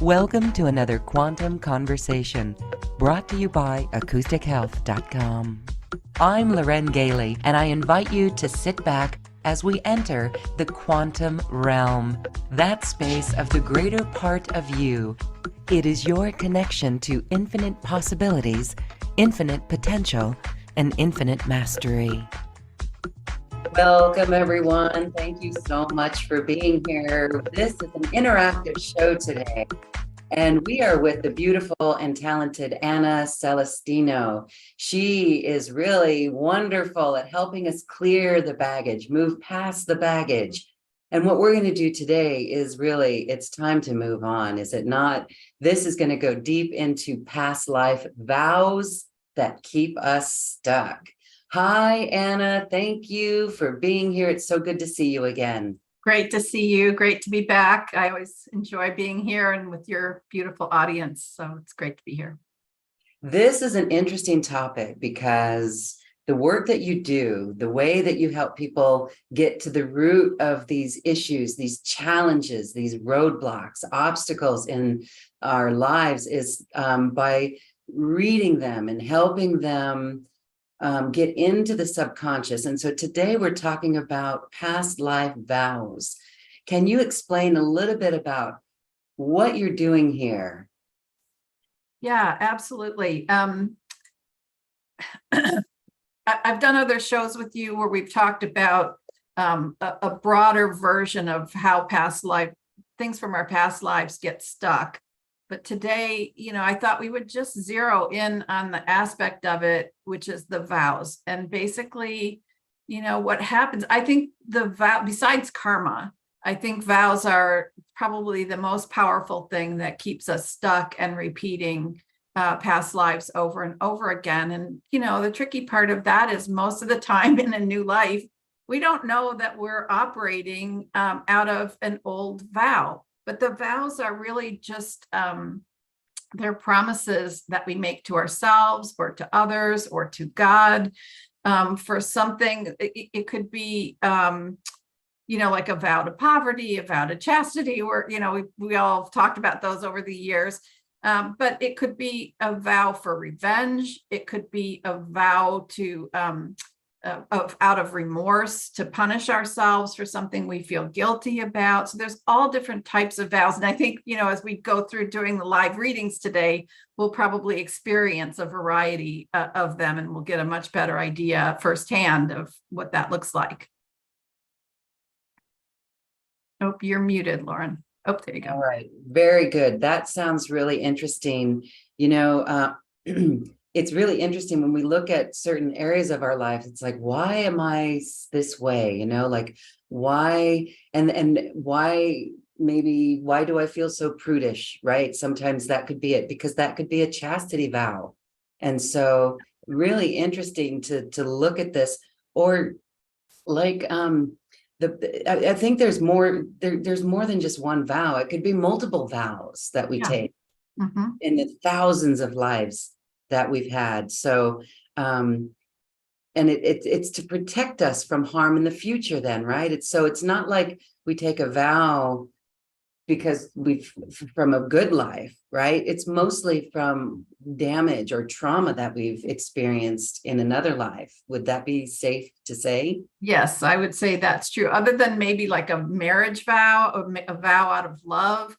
Welcome to another Quantum Conversation, brought to you by AcousticHealth.com. I'm Loren Galey, and I invite you to sit back as we enter the quantum realm, that space of the greater part of you. It is your connection to infinite possibilities, infinite potential, and infinite mastery. Welcome, everyone. Thank you so much for being here. This is an interactive show today, and we are with the beautiful and talented Anna Celestino. She is really wonderful at helping us clear the baggage, move past the baggage. And what we're going to do today is really, it's time to move on, is it not? This is going to go deep into past life vows that keep us stuck. Hi, Anna. Thank you for being here. It's so good to see you again. Great to see you. Great to be back. I always enjoy being here and with your beautiful audience. So it's great to be here. This is an interesting topic because the work that you do, the way that you help people get to the root of these issues, these challenges, these roadblocks, obstacles in our lives is by reading them and helping them get into the subconscious. And so today we're talking about past life vows. Can you explain a little bit about what you're doing here? Yeah, absolutely. I've done other shows with you where we've talked about a broader version of how things from our past lives get stuck. But today, I thought we would just zero in on the aspect of it, which is the vows. And basically, what happens, I think besides karma, I think vows are probably the most powerful thing that keeps us stuck and repeating past lives over and over again. And, the tricky part of that is most of the time in a new life, we don't know that we're operating out of an old vow. But the vows are really just, they're promises that we make to ourselves or to others or to God for something. It could be, like a vow to poverty, a vow to chastity, or, we all talked about those over the years. But it could be a vow for revenge. It could be a vow to out of remorse to punish ourselves for something we feel guilty about. So there's all different types of vows. And I think, as we go through doing the live readings today, we'll probably experience a variety of them, and we'll get a much better idea firsthand of what that looks like. Oh, you're muted, Lauren. Oh, there you go. All right. Very good. That sounds really interesting. It's really interesting when we look at certain areas of our life. It's like, why am I this way? Like why, and why do I feel so prudish, right? Sometimes that could be it, because that could be a chastity vow. And so really interesting to look at this, or like, I think there's more than just one vow. It could be multiple vows that we take in the thousands of lives that we've had. So, and it's to protect us from harm in the future then, right? It's not like we take a vow because from a good life, right? It's mostly from damage or trauma that we've experienced in another life. Would that be safe to say? Yes, I would say that's true. Other than maybe like a marriage vow, or a vow out of love,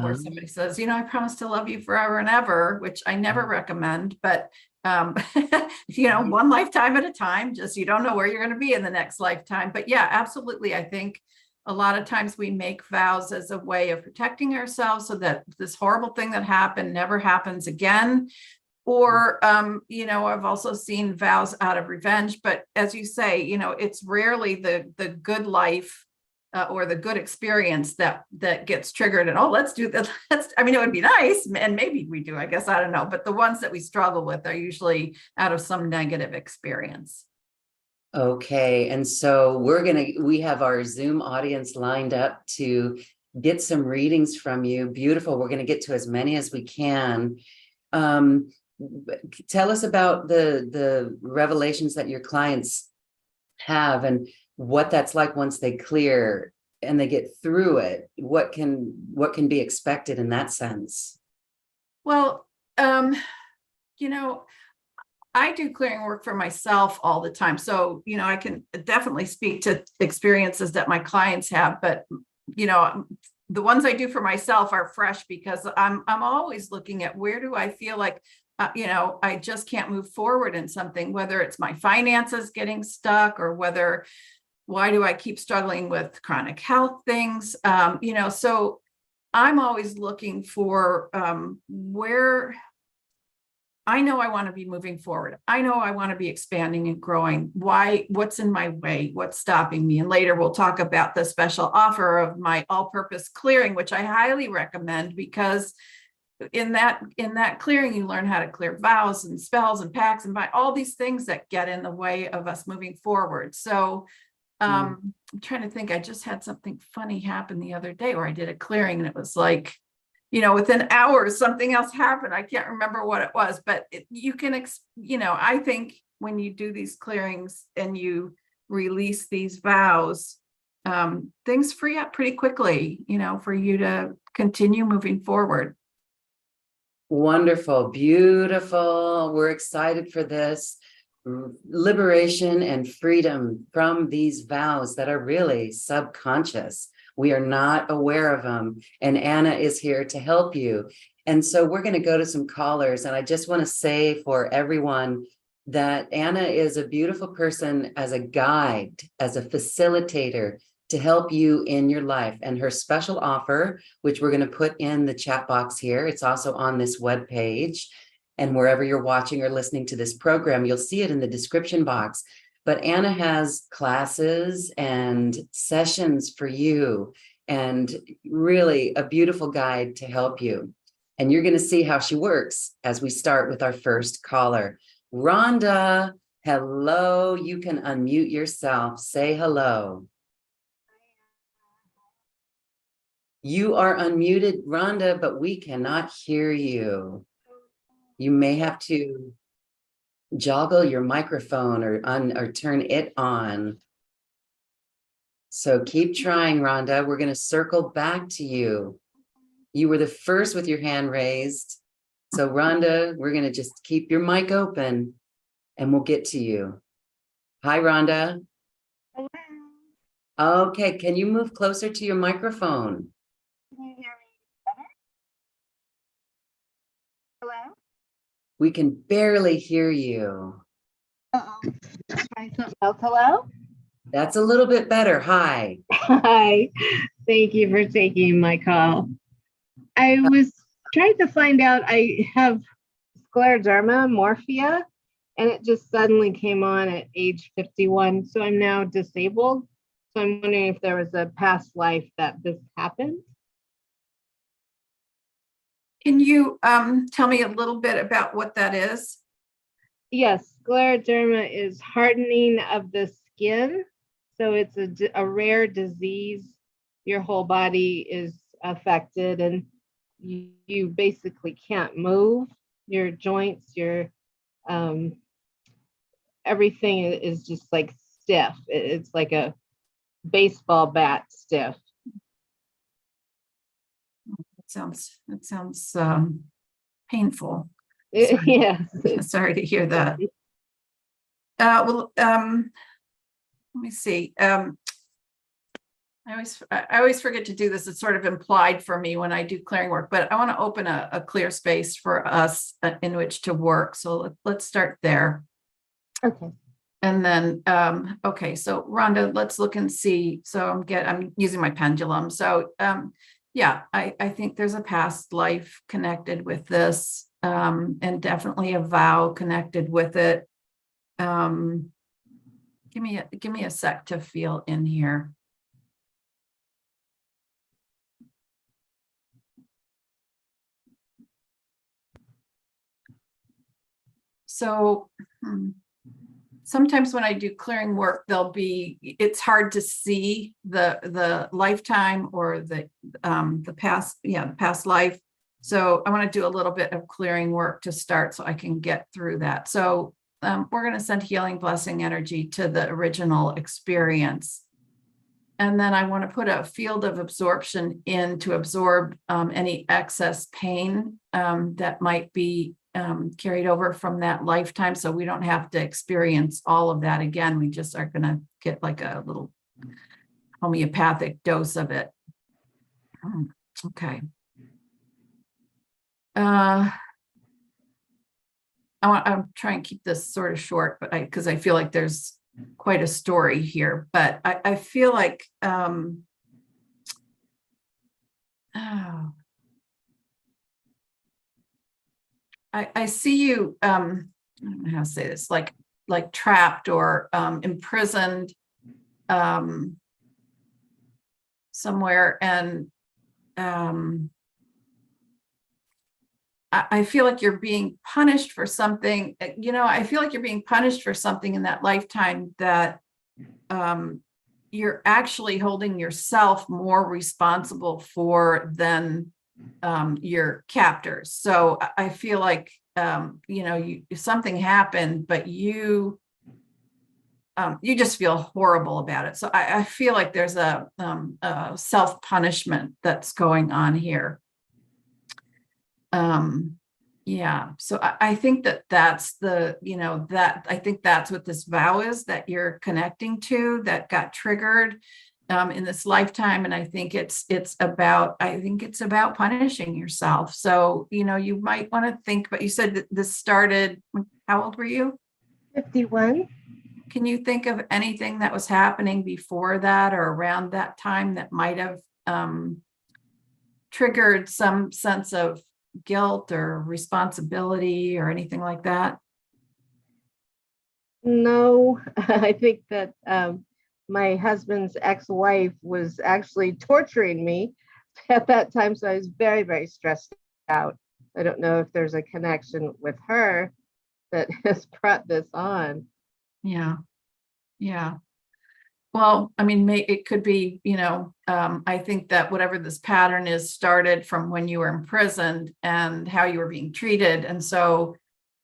where somebody says, I promise to love you forever and ever, which I never recommend, but, one lifetime at a time, just, you don't know where you're going to be in the next lifetime. But yeah, absolutely. I think a lot of times we make vows as a way of protecting ourselves so that this horrible thing that happened never happens again. Or, I've also seen vows out of revenge, but as you say, it's rarely the good life or the good experience that gets triggered and, let's do that. It would be nice, and maybe we do, I guess, I don't know. But the ones that we struggle with are usually out of some negative experience. Okay. And so we have our Zoom audience lined up to get some readings from you. Beautiful. We're going to get to as many as we can. Tell us about the revelations that your clients have and what that's like once they clear and they get through it, what can be expected in that sense? Well, you know, I do clearing work for myself all the time. So, I can definitely speak to experiences that my clients have, but, the ones I do for myself are fresh because I'm always looking at where do I feel like, I just can't move forward in something, whether it's my finances getting stuck or why do I keep struggling with chronic health things? So I'm always looking for where I know I want to be moving forward. I know I want to be expanding and growing. What's in my way? What's stopping me? And later we'll talk about the special offer of my all-purpose clearing, which I highly recommend because in that clearing, you learn how to clear vows and spells and pacts and by all these things that get in the way of us moving forward. So I'm trying to think, I just had something funny happen the other day where I did a clearing and it was like, within hours, something else happened. I can't remember what it was, but you can, I think when you do these clearings and you release these vows, things free up pretty quickly, for you to continue moving forward. Wonderful, beautiful. We're excited for this liberation and freedom from these vows that are really subconscious. We are not aware of them. And Anna is here to help you. And so we're going to go to some callers. And I just want to say for everyone that Anna is a beautiful person as a guide, as a facilitator to help you in your life. And her special offer, which we're going to put in the chat box here, it's also on this webpage. And wherever you're watching or listening to this program, you'll see it in the description box. But Anna has classes and sessions for you and really a beautiful guide to help you. And you're going to see how she works as we start with our first caller. Rhonda, hello. You can unmute yourself. Say hello. You are unmuted, Rhonda, but we cannot hear you. You may have to joggle your microphone or turn it on. So keep trying, Rhonda. We're going to circle back to you. You were the first with your hand raised. So Rhonda, we're going to just keep your mic open and we'll get to you. Hi, Rhonda. Hello. Okay, can you move closer to your microphone? Can you hear me better? Hello? We can barely hear you. Uh-oh. Try something else. Hello? That's a little bit better. Hi. Hi. Thank you for taking my call. I was trying to find out, I have scleroderma, morphia, and it just suddenly came on at age 51. So I'm now disabled. So I'm wondering if there was a past life that this happened. Can you tell me a little bit about what that is? Yes, scleroderma is hardening of the skin. So it's a rare disease. Your whole body is affected and you basically can't move. Your joints, your everything is just like stiff. It's like a baseball bat stiff. It sounds painful. Yes. Sorry to hear that. Let me see. I always forget to do this. It's sort of implied for me when I do clearing work, but I want to open a clear space for us in which to work. So let's start there. Okay. And then, okay, so Rhonda, let's look and see. So I'm using my pendulum. So yeah, I think there's a past life connected with this, and definitely a vow connected with it. Give me a sec to feel in here. So sometimes when I do clearing work, it's hard to see the lifetime or the past, the past life. So I want to do a little bit of clearing work to start so I can get through that. So we're going to send healing blessing energy to the original experience. And then I want to put a field of absorption in to absorb any excess pain that might be carried over from that lifetime. So we don't have to experience all of that again. We just are going to get like a little homeopathic dose of it. Okay. I'm trying to keep this sort of short, but because I feel like there's quite a story here, but I feel like I see you I don't know how to say this, like trapped or imprisoned somewhere, and I feel like you're being punished for something. I feel like you're being punished for something in that lifetime that you're actually holding yourself more responsible for than your captors. So I feel like something happened, but you just feel horrible about it. So I feel like there's a self-punishment that's going on here. Yeah, so I think that's the, I think that's what this vow is that you're connecting to, that got triggered in this lifetime. And I think it's about punishing yourself. So, you might want to think, but you said that this started, how old were you? 51. Can you think of anything that was happening before that or around that time that might have triggered some sense of guilt or responsibility or anything like that? No, I think that my husband's ex-wife was actually torturing me at that time. So I was very, very stressed out. I don't know if there's a connection with her that has brought this on. Yeah. Yeah. Well, I mean, it could be, I think that whatever this pattern is started from when you were imprisoned and how you were being treated. And so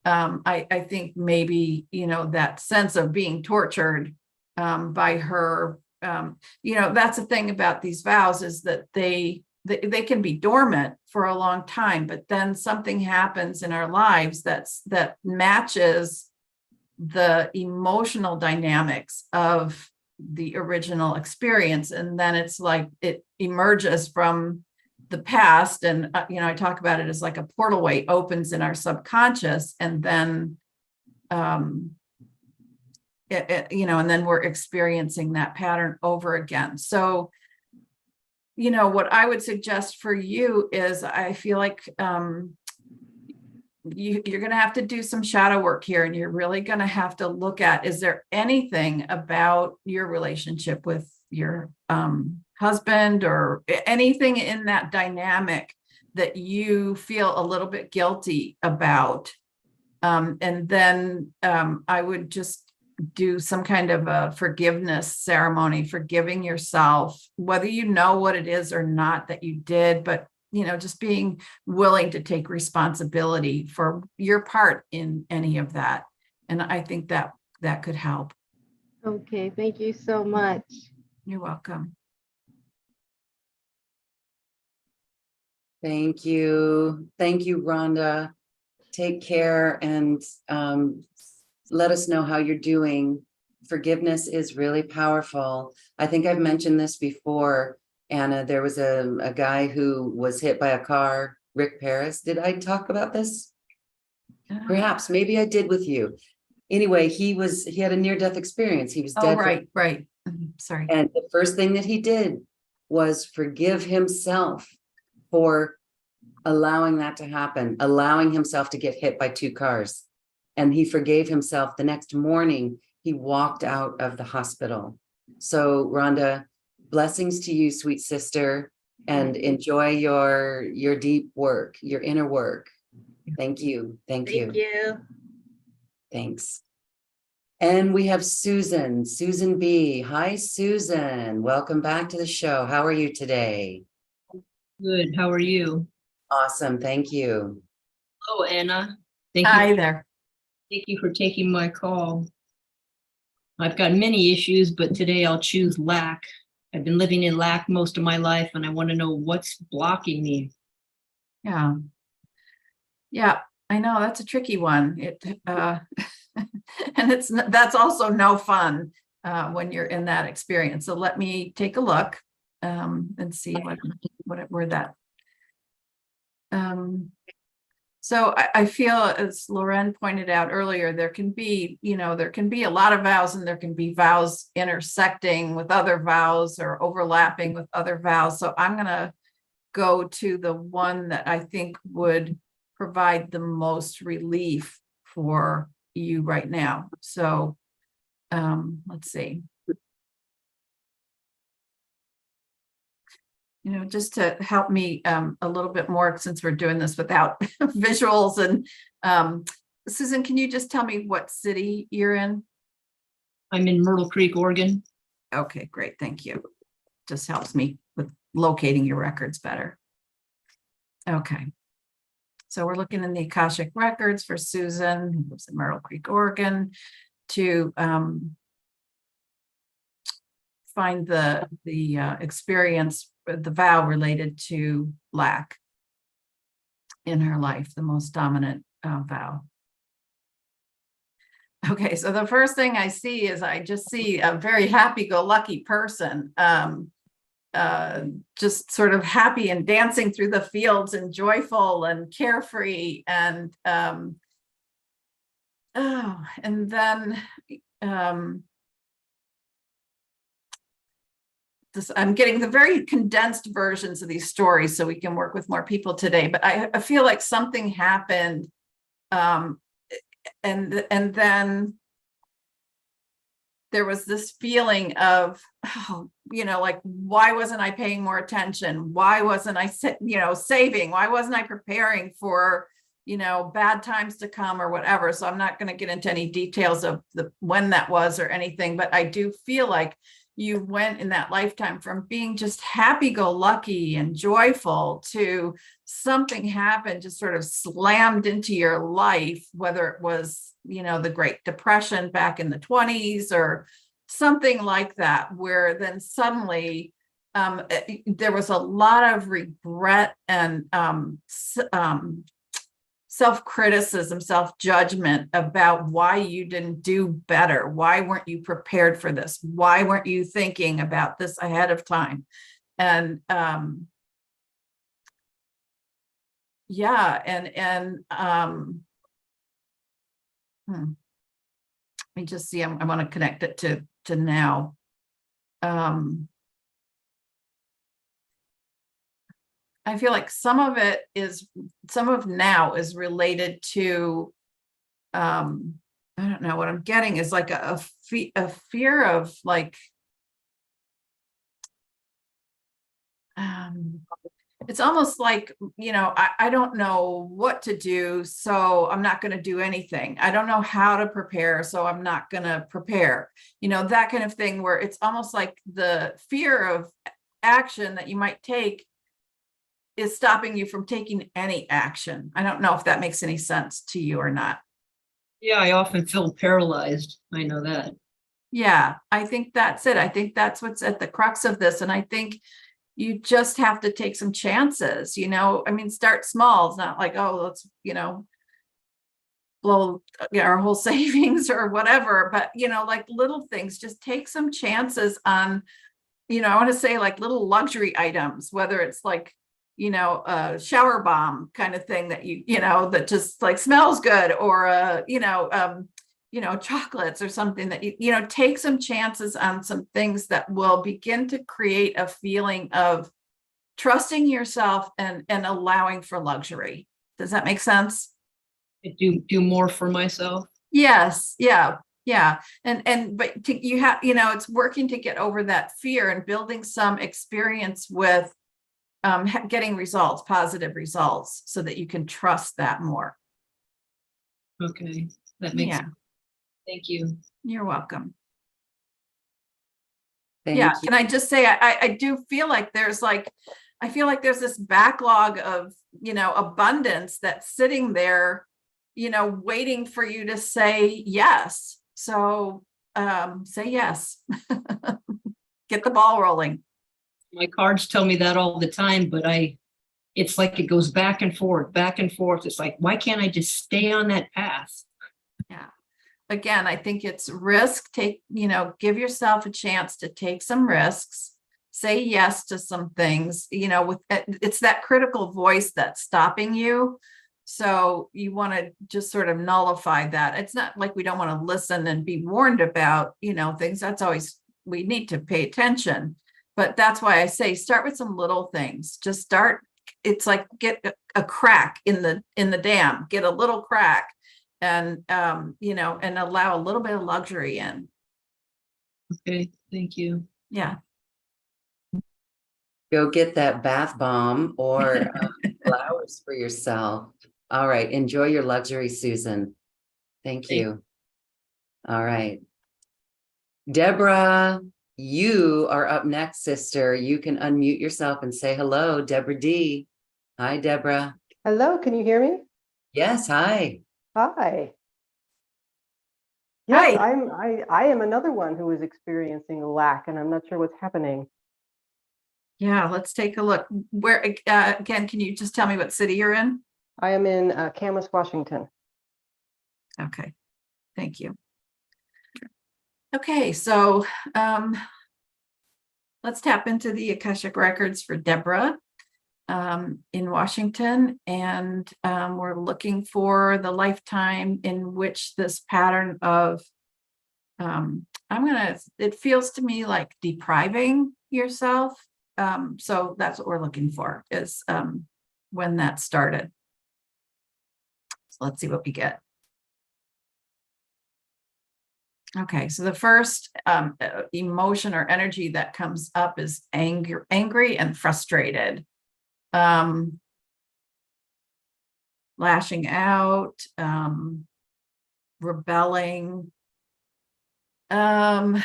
I think maybe, that sense of being tortured by her, that's the thing about these vows, is that they can be dormant for a long time, but then something happens in our lives that matches the emotional dynamics of the original experience. And then it's like it emerges from the past. And, I talk about it as like a portal way opens in our subconscious. And then, and then we're experiencing that pattern over again. So, what I would suggest for you is, I feel like you're going to have to do some shadow work here, and you're really going to have to look at, is there anything about your relationship with your husband or anything in that dynamic that you feel a little bit guilty about? And then I would just do some kind of a forgiveness ceremony, forgiving yourself, whether you know what it is or not that you did, but just being willing to take responsibility for your part in any of that. And I think that could help. Okay, thank you so much. You're welcome. Thank you. Thank you, Rhonda. Take care and let us know how you're doing. Forgiveness is really powerful. I think I've mentioned this before, Anna. There was a guy who was hit by a car, Rick Paris. Did I talk about this? Perhaps, maybe I did with you. Anyway, he had a near-death experience. He was dead. Oh, right. Sorry. And the first thing that he did was forgive himself for allowing that to happen, allowing himself to get hit by two cars. And he forgave himself. The next morning, he walked out of the hospital. So, Rhonda, blessings to you, sweet sister, and enjoy your deep work, your inner work. Thank you. Thank you. Thank you. Thanks. And we have Susan B. Hi, Susan. Welcome back to the show. How are you today? Good. How are you? Awesome. Thank you. Hello, Anna. Hi there. Thank you for taking my call. I've got many issues, but today I'll choose lack. I've been living in lack most of my life, and I want to know what's blocking me. Yeah. Yeah, I know that's a tricky one. And that's also no fun when you're in that experience. So let me take a look and see where that. So I feel, as Loren pointed out earlier, there can be a lot of vows, and there can be vows intersecting with other vows or overlapping with other vows. So I'm going to go to the one that I think would provide the most relief for you right now. So let's see. Just to help me a little bit more, since we're doing this without visuals. And Susan, can you just tell me what city you're in? I'm in Myrtle Creek, Oregon. Okay, great. Thank you. Just helps me with locating your records better. Okay. So we're looking in the Akashic records for Susan, who lives in Myrtle Creek, Oregon, to find the experience, the vow related to lack in her life, the most dominant vow. Okay, so the first thing I see is I just see a very happy-go-lucky person, just sort of happy and dancing through the fields and joyful and carefree. And and then I'm getting the very condensed versions of these stories so we can work with more people today. But I feel like something happened, and then there was this feeling of, like, why wasn't I paying more attention? Why wasn't I, saving? Why wasn't I preparing for, bad times to come or whatever? So I'm not going to get into any details of when that was or anything, but I do feel like you went in that lifetime from being just happy-go-lucky and joyful to something happened, just sort of slammed into your life, whether it was, the Great Depression back in the 20s or something like that, where then suddenly there was a lot of regret and self-criticism, self-judgment about why you didn't do better. Why weren't you prepared for this? Why weren't you thinking about this ahead of time? And let me just see, I want to connect it to now. I feel like some of now is related to, I don't know, what I'm getting is like a fear of like, it's almost like, I don't know what to do, so I'm not going to do anything. I don't know how to prepare, so I'm not going to prepare. That kind of thing, where it's almost like the fear of action that you might take is stopping you from taking any action. I don't know if that makes any sense to you or not. Yeah, I often feel paralyzed. I know that. Yeah, I think that's it. I think that's what's at the crux of this. And I think you just have to take some chances, start small. It's not like, oh, let's, blow our whole savings or whatever, but, like little things, just take some chances on, I want to say like little luxury items, whether it's like, a shower bomb kind of thing that that just like smells good, or chocolates or something that take some chances on some things that will begin to create a feeling of trusting yourself and allowing for luxury. Does that make sense? Do more for myself. Yes. Yeah. But you have, it's working to get over that fear and building some experience with getting results, positive results, so that you can trust that more. Okay, that makes sense. Thank you. You're welcome. Thank you. Can I just say, I do feel like I feel like there's this backlog of, abundance that's sitting there, waiting for you to say yes. So say yes. get the ball rolling. My cards tell me that all the time, but it's like it goes back and forth, back and forth. It's like, why can't I just stay on that path? Yeah. Again, I think it's risk. Give yourself a chance to take some risks. Say yes to some things, it's that critical voice that's stopping you. So you want to just sort of nullify that. It's not like we don't want to listen and be warned about, things. That's always, we need to pay attention. But that's why I say start with some little things. Just start. It's like get a crack in the dam, get a little crack and, and allow a little bit of luxury in. Okay, thank you. Yeah. Go get that bath bomb or flowers for yourself. All right. Enjoy your luxury, Susan. Thank you. All right. Deborah, you are up next, sister. You can unmute yourself and say hello, Deborah D. Hi, Deborah. Hello, can you hear me? Yes, hi. Hi. Yes, Hi. I am another one who is experiencing a lack, and I'm not sure what's happening. Yeah, let's take a look. Where again, can you just tell me what city you're in? I am in Camas, Washington. Okay, thank you. Okay, so let's tap into the Akashic records for Deborah in Washington, and we're looking for the lifetime in which this pattern of it feels to me like depriving yourself. So that's what we're looking for, is when that started. So let's see what we get. Okay, so the first emotion or energy that comes up is angry and frustrated. Lashing out, rebelling. Let's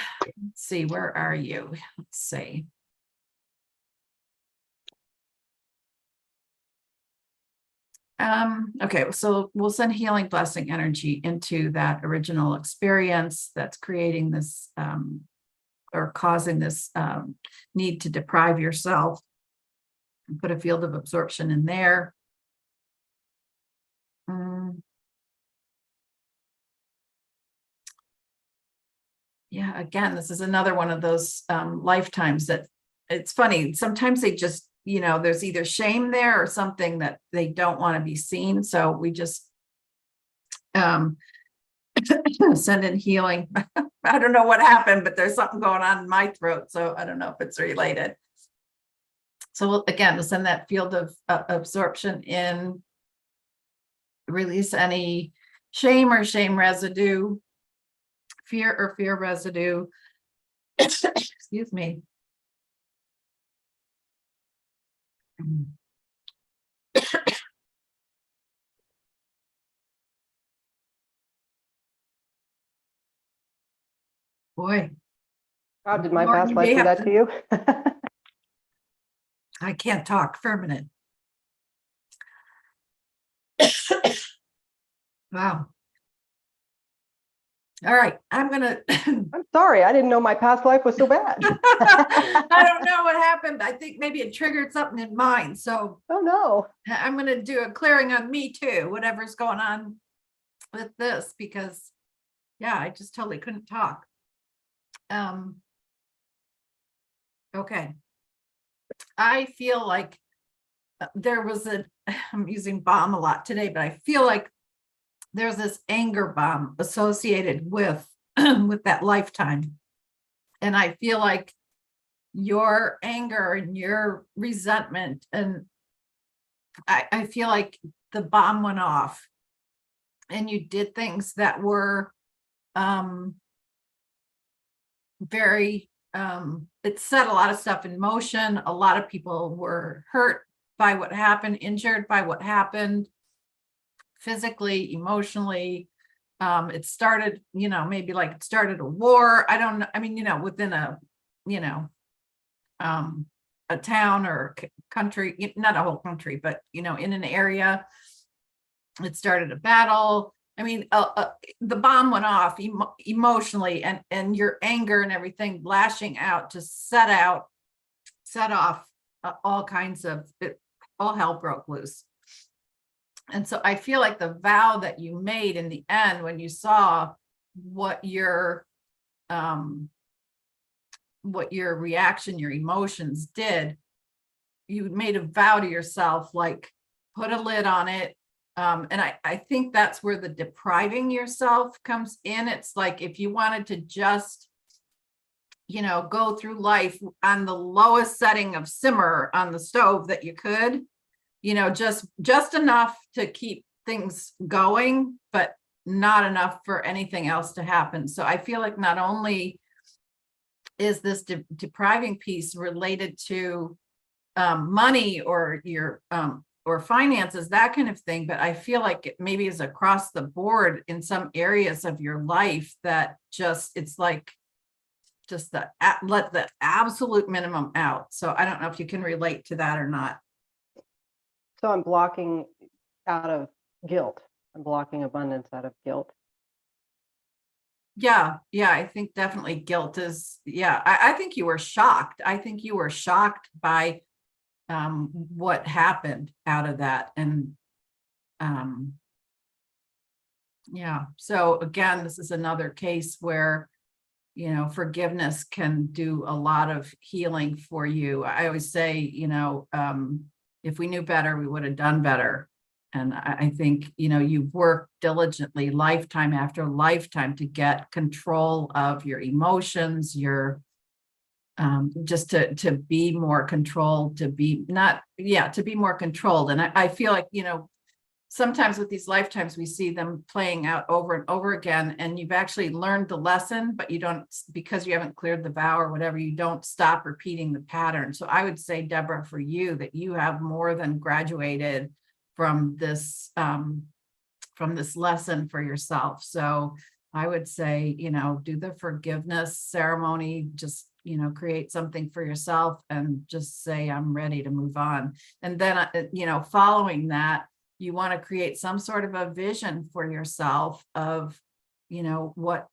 see, where are you? Let's see. Okay, so we'll send healing blessing energy into that original experience that's creating this or causing this need to deprive yourself, and put a field of absorption in there. Yeah, again, this is another one of those lifetimes that it's funny. Sometimes they just, there's either shame there or something that they don't want to be seen. So we just send in healing. I don't know what happened, but there's something going on in my throat. So I don't know if it's related. So we'll send that field of absorption in, release any shame or shame residue, fear or fear residue. Excuse me. Boy. God, did my Lauren, past you life may do have that to you? I can't talk for a minute. Wow. All right, I'm gonna. I'm sorry, I didn't know my past life was so bad. I don't know what happened. I think maybe it triggered something in mine. So Oh no. I'm gonna do a clearing on me too, whatever's going on with this, because yeah, I just totally couldn't talk. Okay. I feel like there was I'm using bomb a lot today, but I feel like there's this anger bomb associated with with that lifetime. And I feel like your anger and your resentment, and I feel like the bomb went off and you did things that were very it set a lot of stuff in motion. A lot of people were hurt by what happened, injured by what happened, physically, emotionally. It started, maybe like it started a war. I don't know. I mean, within a town or country, not a whole country, but in an area, it started a battle. I mean, the bomb went off emotionally, and your anger and everything lashing out just set off all kinds of all hell broke loose. And so I feel like the vow that you made in the end, when you saw what your reaction, your emotions did, you made a vow to yourself, like put a lid on it. And I think that's where the depriving yourself comes in. It's like, if you wanted to just, go through life on the lowest setting of simmer on the stove that you could, just enough to keep things going, but not enough for anything else to happen. So I feel like not only is this depriving piece related to money or your or finances, that kind of thing, but I feel like it maybe is across the board in some areas of your life that it's like just let the absolute minimum out. So I don't know if you can relate to that or not. So I'm blocking out of guilt. I'm blocking abundance out of guilt. Yeah, I think definitely guilt is, I think you were shocked. I think you were shocked by what happened out of that. And so again, this is another case where, forgiveness can do a lot of healing for you. I always say, if we knew better, we would have done better. And I think, you've worked diligently lifetime after lifetime to get control of your emotions, your just to be more controlled, to be more controlled. And I feel like, sometimes with these lifetimes, we see them playing out over and over again, and you've actually learned the lesson, but you don't, because you haven't cleared the vow or whatever, you don't stop repeating the pattern. So I would say, Deborah, for you, that you have more than graduated from this lesson for yourself. So I would say, do the forgiveness ceremony, just, create something for yourself and just say, I'm ready to move on. And then, following that, you want to create some sort of a vision for yourself of, what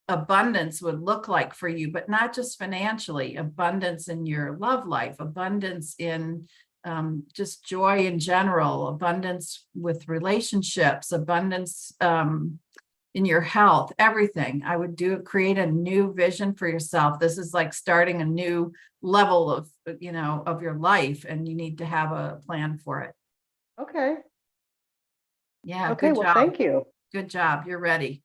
abundance would look like for you, but not just financially, abundance in your love life, abundance in just joy in general, abundance with relationships, abundance in your health, everything. I would create a new vision for yourself. This is like starting a new level of, of your life, and you need to have a plan for it. Okay. Yeah. Okay. Good Well, job. thank you. Good job. You're ready.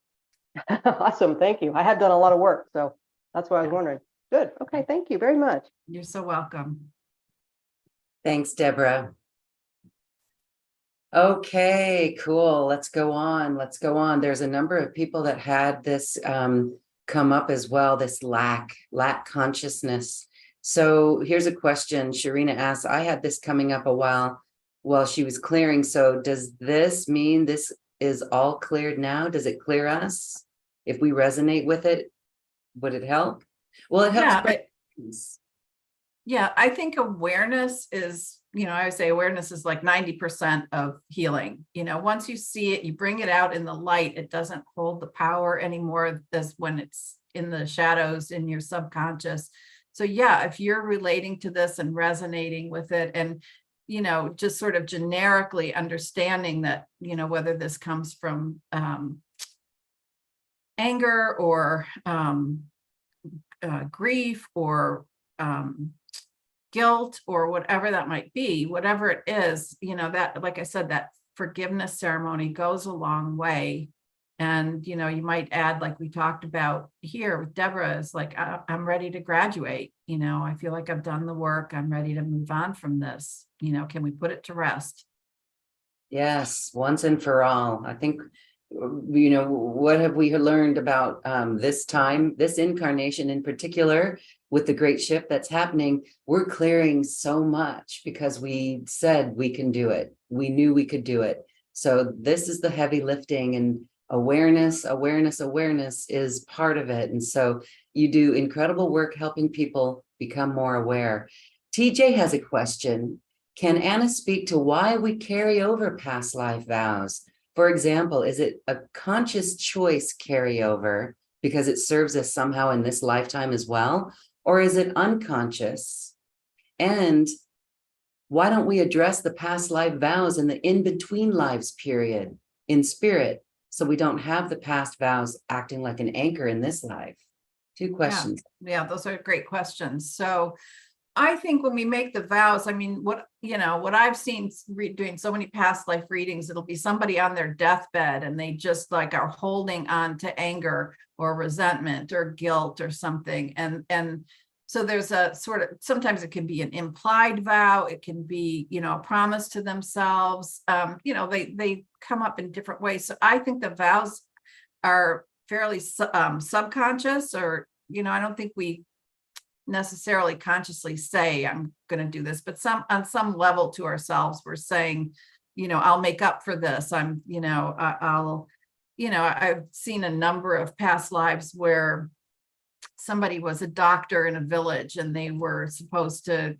Awesome. Thank you. I had done a lot of work, so that's why I was wondering. Good. Okay. Thank you very much. You're so welcome. Thanks, Deborah. Okay, cool. Let's go on. There's a number of people that had this come up as well, this lack consciousness. So here's a question. Sharina asks, I had this coming up a while she was clearing. So does this mean this is all cleared now? Does it clear us? If we resonate with it, would it help? Well, it helps. Yeah, I think awareness is, I would say awareness is like 90% of healing. Once you see it, you bring it out in the light, it doesn't hold the power anymore as when it's in the shadows in your subconscious. So yeah, if you're relating to this and resonating with it, and, just sort of generically understanding that, whether this comes from anger or grief or guilt or whatever that might be, whatever it is, that, like I said, that forgiveness ceremony goes a long way. And, you might add, like we talked about here with Deborah, is like, I'm ready to graduate. I feel like I've done the work. I'm ready to move on from this. Can we put it to rest? Yes, once and for all. I think, what have we learned about this time, this incarnation in particular, with the great shift that's happening? We're clearing so much because we said we can do it. We knew we could do it. So this is the heavy lifting, and awareness is part of it. And so you do incredible work helping people become more aware. TJ has a question. Can Anna speak to why we carry over past life vows? For example, is it a conscious choice carryover because it serves us somehow in this lifetime as well? Or is it unconscious? And why don't we address the past life vows in the in-between lives period in spirit, so we don't have the past vows acting like an anchor in this life? Two questions. Yeah, those are great questions. So I think when we make the vows, I mean, what I've seen doing so many past life readings, it'll be somebody on their deathbed and they just like are holding on to anger or resentment or guilt or something. And so there's a sort of, sometimes it can be an implied vow. It can be, a promise to themselves. They come up in different ways. So I think the vows are fairly subconscious, or, I don't think we necessarily consciously say I'm going to do this, but on some level to ourselves we're saying, I'll make up for this. I've seen a number of past lives where somebody was a doctor in a village and they were supposed to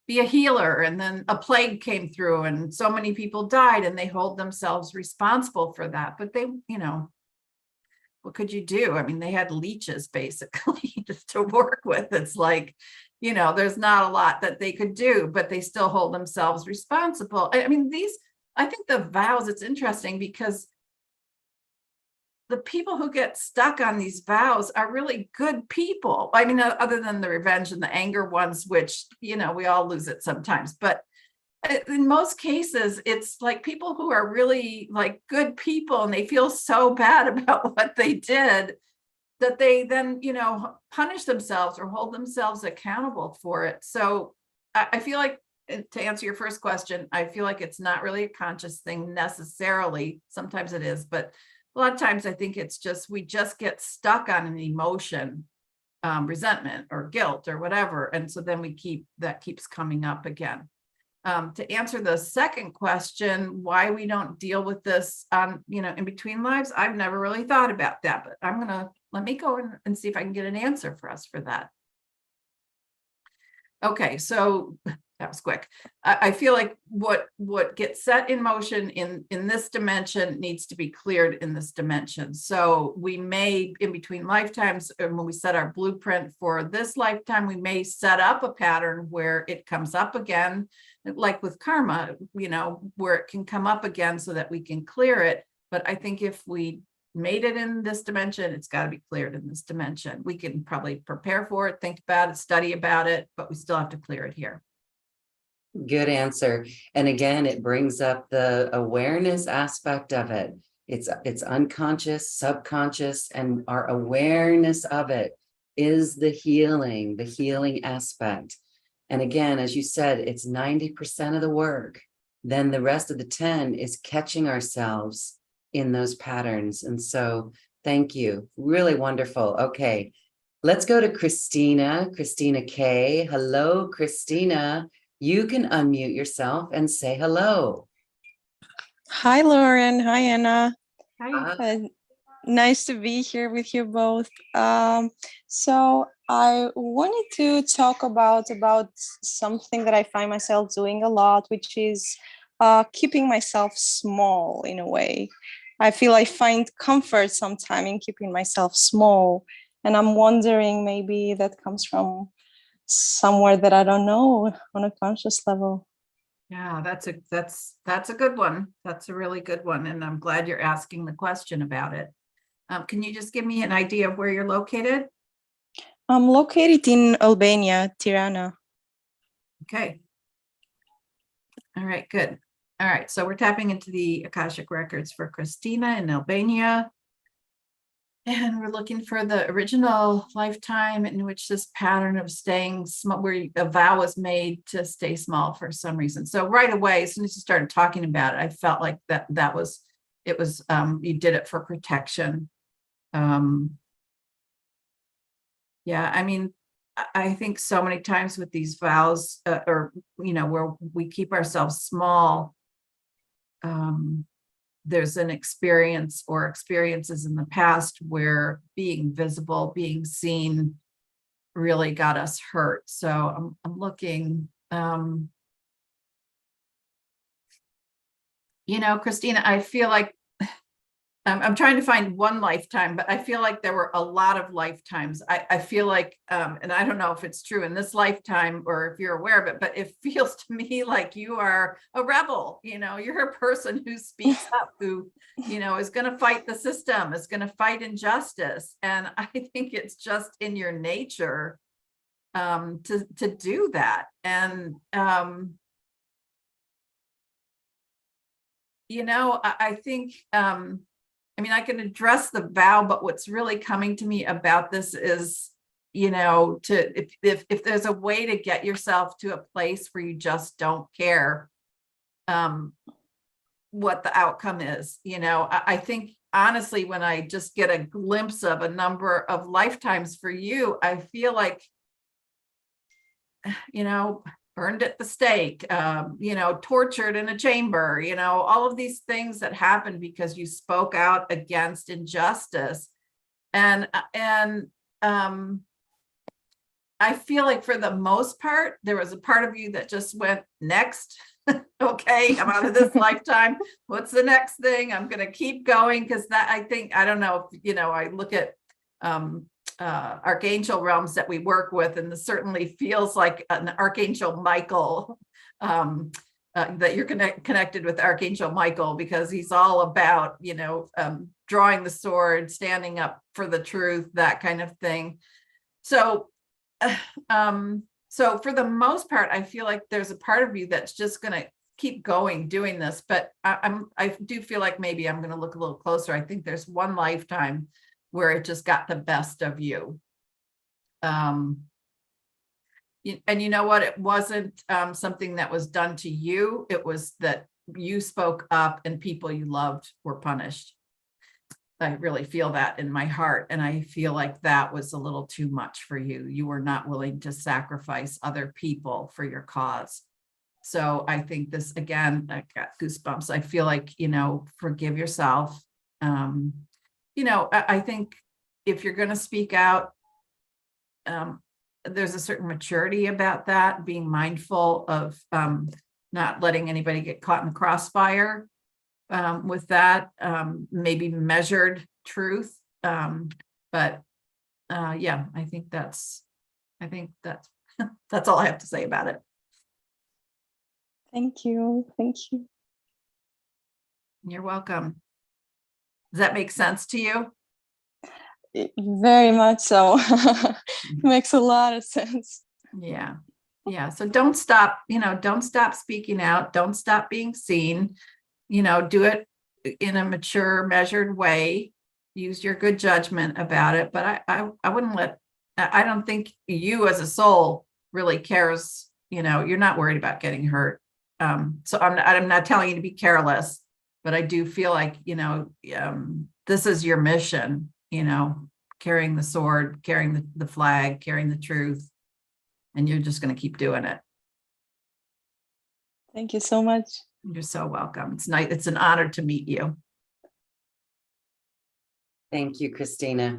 be a healer, and then a plague came through and so many people died, and they hold themselves responsible for that. But they, what could you do? I mean, they had leeches basically just to work with. It's like, there's not a lot that they could do, but they still hold themselves responsible. I mean, I think the vows, it's interesting because the people who get stuck on these vows are really good people. I mean, other than the revenge and the anger ones, which, we all lose it sometimes, but in most cases, it's like people who are really like good people and they feel so bad about what they did that they then, punish themselves or hold themselves accountable for it. So I feel like, to answer your first question, I feel like it's not really a conscious thing necessarily. Sometimes it is, but a lot of times I think it's just, we just get stuck on an emotion, resentment or guilt or whatever. And so then that keeps coming up again. To answer the second question, why we don't deal with this, in between lives, I've never really thought about that, but let me go and see if I can get an answer for us for that. Okay, so that was quick. I feel like what gets set in motion in this dimension needs to be cleared in this dimension. So we may, in between lifetimes, when we set our blueprint for this lifetime, we may set up a pattern where it comes up again, like with karma, where it can come up again so that we can clear it. But I think if we made it in this dimension, it's got to be cleared in this dimension. We can probably prepare for it, think about it, study about it, but we still have to clear it here. Good answer. And again, it brings up the awareness aspect of it. It's unconscious, subconscious, and our awareness of it is the healing aspect. And again, as you said, it's 90% of the work. Then the rest of the 10 is catching ourselves in those patterns. And so thank you. Really wonderful. Okay, let's go to Christina K. Hello, Christina. You can unmute yourself and say hello. Hi, Lauren. Hi, Anna. Hi. Nice to be here with you both. So I wanted to talk about something that I find myself doing a lot, which is keeping myself small in a way. I feel I find comfort sometimes in keeping myself small. And I'm wondering, maybe that comes from somewhere that I don't know on a conscious level. Yeah, that's a good one. That's a really good one. And I'm glad you're asking the question about it. Can you just give me an idea of where you're located? I'm located in Albania, Tirana. Okay. All right, good. All right, so we're tapping into the Akashic records for Christina in Albania. And we're looking for the original lifetime in which this pattern of staying small, where a vow was made to stay small for some reason. So right away, as soon as you started talking about it, I felt like it was you did it for protection. Yeah, I mean, I think so many times with these vows, where we keep ourselves small, there's an experience or experiences in the past where being visible, being seen really got us hurt. So I'm looking, You know, Christina, I feel like I'm trying to find one lifetime, but I feel like there were a lot of lifetimes. I feel like, and I don't know if it's true in this lifetime or if you're aware of it, but it feels to me like you are a rebel. You know, you're a person who speaks up, who, you know, is going to fight the system, is going to fight injustice. And I think it's just in your nature to do that. And, you know, I think, I mean, I can address the vow, but what's really coming to me about this is, you know, if there's a way to get yourself to a place where you just don't care what the outcome is, you know, I think honestly, when I just get a glimpse of a number of lifetimes for you, I feel like, you know, burned at the stake, you know, tortured in a chamber, you know, all of these things that happened because you spoke out against injustice. And I feel like for the most part, there was a part of you that just went, next. Okay, I'm out of this lifetime. What's the next thing? I'm going to keep going, because that, I think, I don't know if, you know, I look at archangel realms that we work with, and this certainly feels like an Archangel Michael, that you're connected with Archangel Michael, because he's all about, you know, drawing the sword, standing up for the truth, that kind of thing. So so for the most part, I feel like there's a part of you that's just going to keep going doing this, but I do feel like maybe I'm going to look a little closer. I think there's one lifetime where it just got the best of you. And you know what? It wasn't something that was done to you. It was that you spoke up and people you loved were punished. I really feel that in my heart. And I feel like that was a little too much for you. You were not willing to sacrifice other people for your cause. So I think this, again, I got goosebumps. I feel like, you know, forgive yourself. You know, I think if you're going to speak out, there's a certain maturity about that, being mindful of not letting anybody get caught in the crossfire with that, maybe measured truth. But yeah, I think that's that's all I have to say about it. Thank you. Thank you. You're welcome. Does that make sense to you? Very much so. Makes a lot of sense. Yeah. Yeah. So don't stop, you know, don't stop speaking out. Don't stop being seen. You know, do it in a mature, measured way. Use your good judgment about it. But I wouldn't I don't think you as a soul really cares. You know, you're not worried about getting hurt. So I'm not telling you to be careless, but I do feel like, you know, this is your mission, you know, carrying the sword, carrying the flag, carrying the truth, and you're just going to keep doing it. Thank you so much. You're so welcome. It's nice. It's an honor to meet you. Thank you, Christina.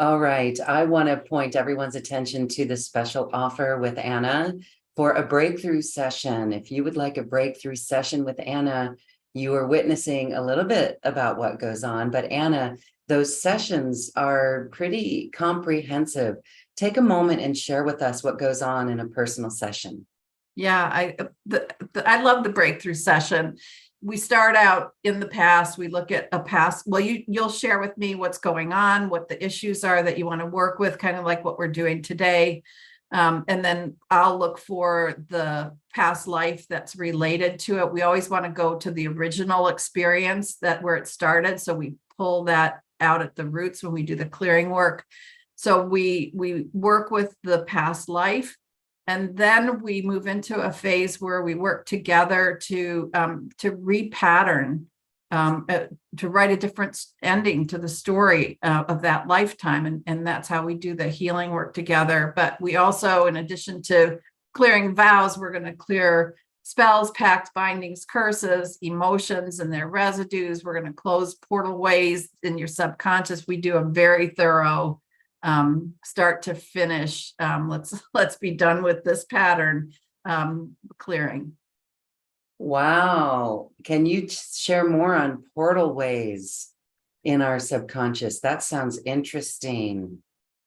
All right. I want to point everyone's attention to the special offer with Anna for a breakthrough session. If you would like a breakthrough session with Anna, you are witnessing a little bit about what goes on, but Anna, those sessions are pretty comprehensive. Take a moment and share with us what goes on in a personal session. Yeah, I love the breakthrough session. We start out in the past. We look at a past. Well, you'll share with me what's going on, what the issues are that you want to work with, kind of like what we're doing today. And then I'll look for the past life that's related to it. We always want to go to the original experience, that where it started. So we pull that out at the roots when we do the clearing work. So we work with the past life. And then we move into a phase where we work together to repattern, to write a different ending to the story of that lifetime. And that's how we do the healing work together. But we also, in addition to clearing vows, we're going to clear spells, pacts, bindings, curses, emotions, and their residues. We're going to close portal ways in your subconscious. We do a very thorough start to finish. Let's be done with this pattern. clearing. Wow. Can you share more on portal ways in our subconscious? That sounds interesting.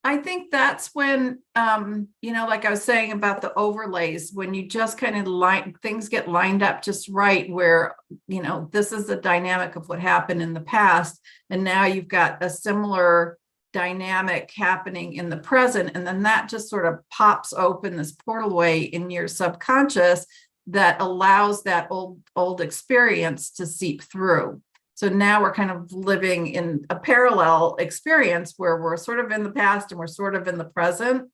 I think that's when, like I was saying about the overlays, when you just kind of things get lined up just right, where, this is the dynamic of what happened in the past. And now you've got a similar dynamic happening in the present. And then that just sort of pops open this portal way in your subconscious that allows that old experience to seep through. So now we're kind of living in a parallel experience where we're sort of in the past and we're sort of in the present.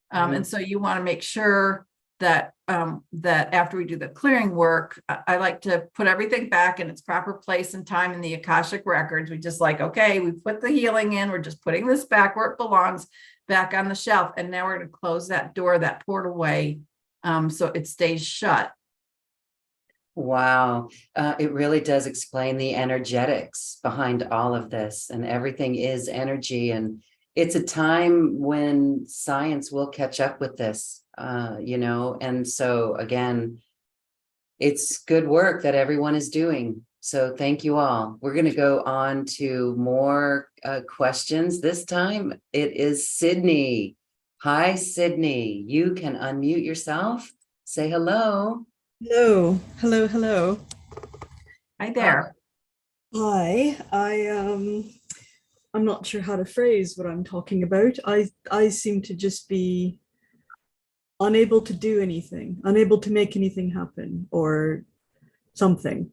And so you want to make sure that that after we do the clearing work, I like to put everything back in its proper place and time in the Akashic records. We just like, okay, we put the healing in, we're just putting this back where it belongs, back on the shelf. And now we're going to close that door, that portal way, so it stays shut. Wow. It really does explain the energetics behind all of this, and everything is energy. And it's a time when science will catch up with this, and so again, it's good work that everyone is doing. So thank you all. We're going to go on to more questions. This time it is Sydney. Hi, Sydney. You can unmute yourself. Say hello. Hello, hello, hello. Hi there. Hi, I'm not sure how to phrase what I'm talking about. I seem to just be unable to do anything, unable to make anything happen or something.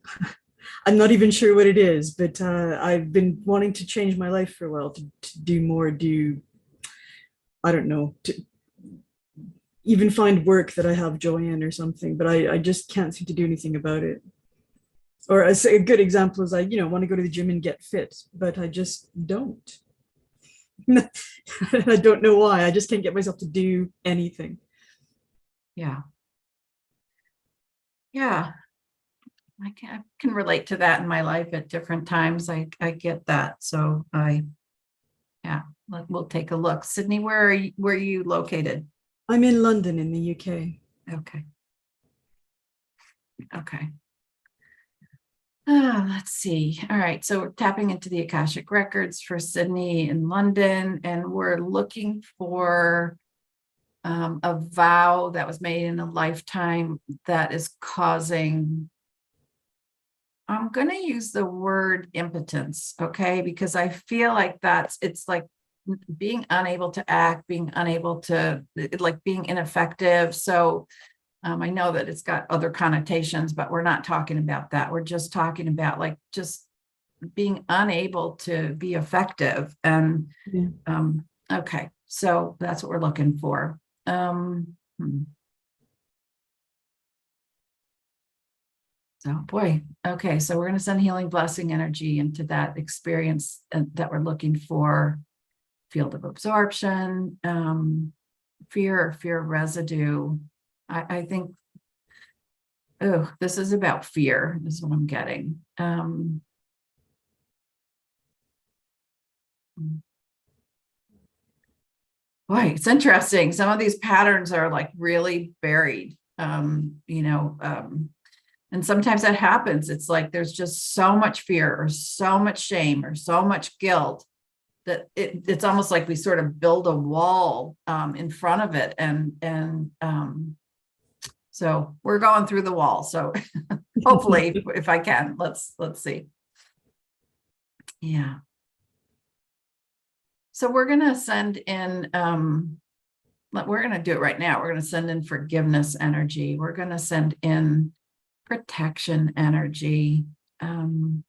I'm not even sure what it is, but I've been wanting to change my life for a while, to do more, I don't know, to even find work that I have joy in or something, but I just can't seem to do anything about it. Or a good example is I, want to go to the gym and get fit, but I just don't. I don't know why. I just can't get myself to do anything. Yeah. Yeah. I can relate to that in my life at different times. I get that. So we'll take a look. Sydney, where are you located? I'm in London in the UK. Okay. Let's see. All right. So we're tapping into the Akashic records for Sydney in London, and we're looking for a vow that was made in a lifetime that is causing, I'm going to use the word impotence, okay? Because I feel like it's like being unable to act, being unable to, like being ineffective. So I know that it's got other connotations, but we're not talking about that. We're just talking about like just being unable to be effective. And okay, so that's what we're looking for. So boy, okay, so we're going to send healing blessing energy into that experience that we're looking for. Field of absorption, fear residue. I think, this is about fear, is what I'm getting. Boy, it's interesting. Some of these patterns are like really buried, and sometimes that happens. It's like there's just so much fear or so much shame or so much guilt that it's almost like we sort of build a wall in front of it. And so we're going through the wall. So hopefully, if I can, let's see. Yeah. So we're going to send in, we're going to do it right now. We're going to send in forgiveness energy. We're going to send in protection energy. And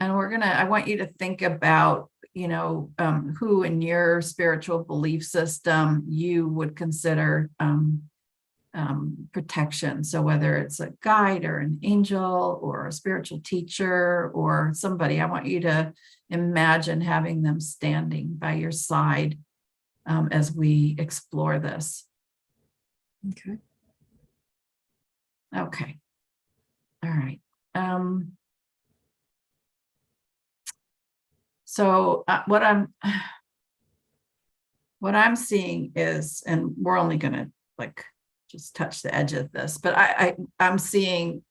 I want you to think about, who in your spiritual belief system you would consider protection. So whether it's a guide or an angel or a spiritual teacher or somebody, I want you to imagine having them standing by your side as we explore this. Okay. Okay. All right. So what I'm seeing is, and we're only going to like just touch the edge of this, but I'm seeing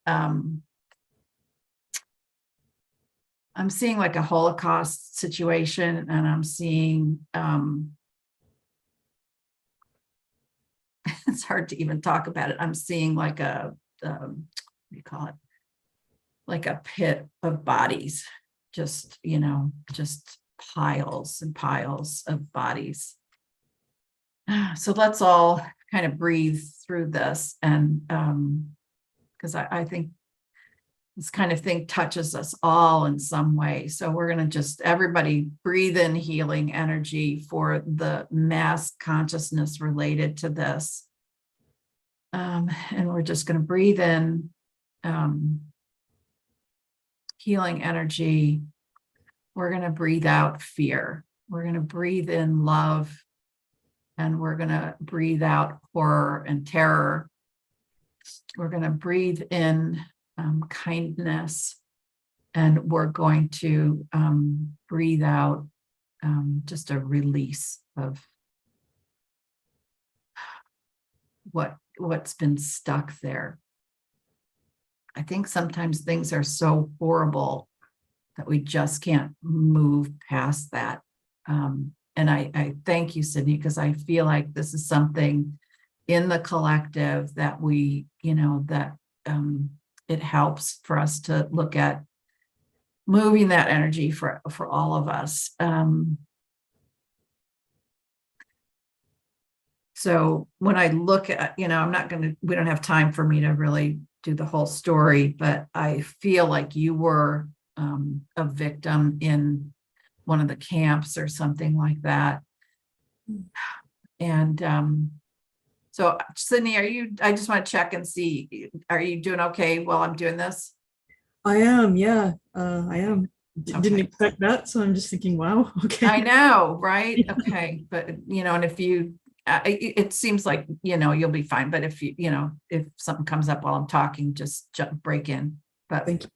like a Holocaust situation, and I'm seeing it's hard to even talk about it. I'm seeing like a what do you call it? Like a pit of bodies, just, just piles and piles of bodies. So let's all kind of breathe through this, and because I think this kind of thing touches us all in some way. So we're going to just, everybody breathe in healing energy for the mass consciousness related to this. And we're just going to breathe in healing energy. We're going to breathe out fear. We're going to breathe in love. And we're going to breathe out horror and terror. We're going to breathe in kindness. And we're going to breathe out just a release of what's been stuck there. I think sometimes things are so horrible that we just can't move past that. And I thank you, Sydney, because I feel like this is something in the collective that we, that it helps for us to look at moving that energy for all of us. So when I look at, we don't have time for me to really do the whole story, but I feel like you were a victim in one of the camps or something like that. And so Sydney, I just want to check and see, are you doing okay while I'm doing this? I am, yeah, I am. Okay. Didn't expect that, so I'm just thinking, wow, okay. I know, right? Okay, but and if you, it seems like you'll be fine. But if if something comes up while I'm talking, just break in. But Thank you.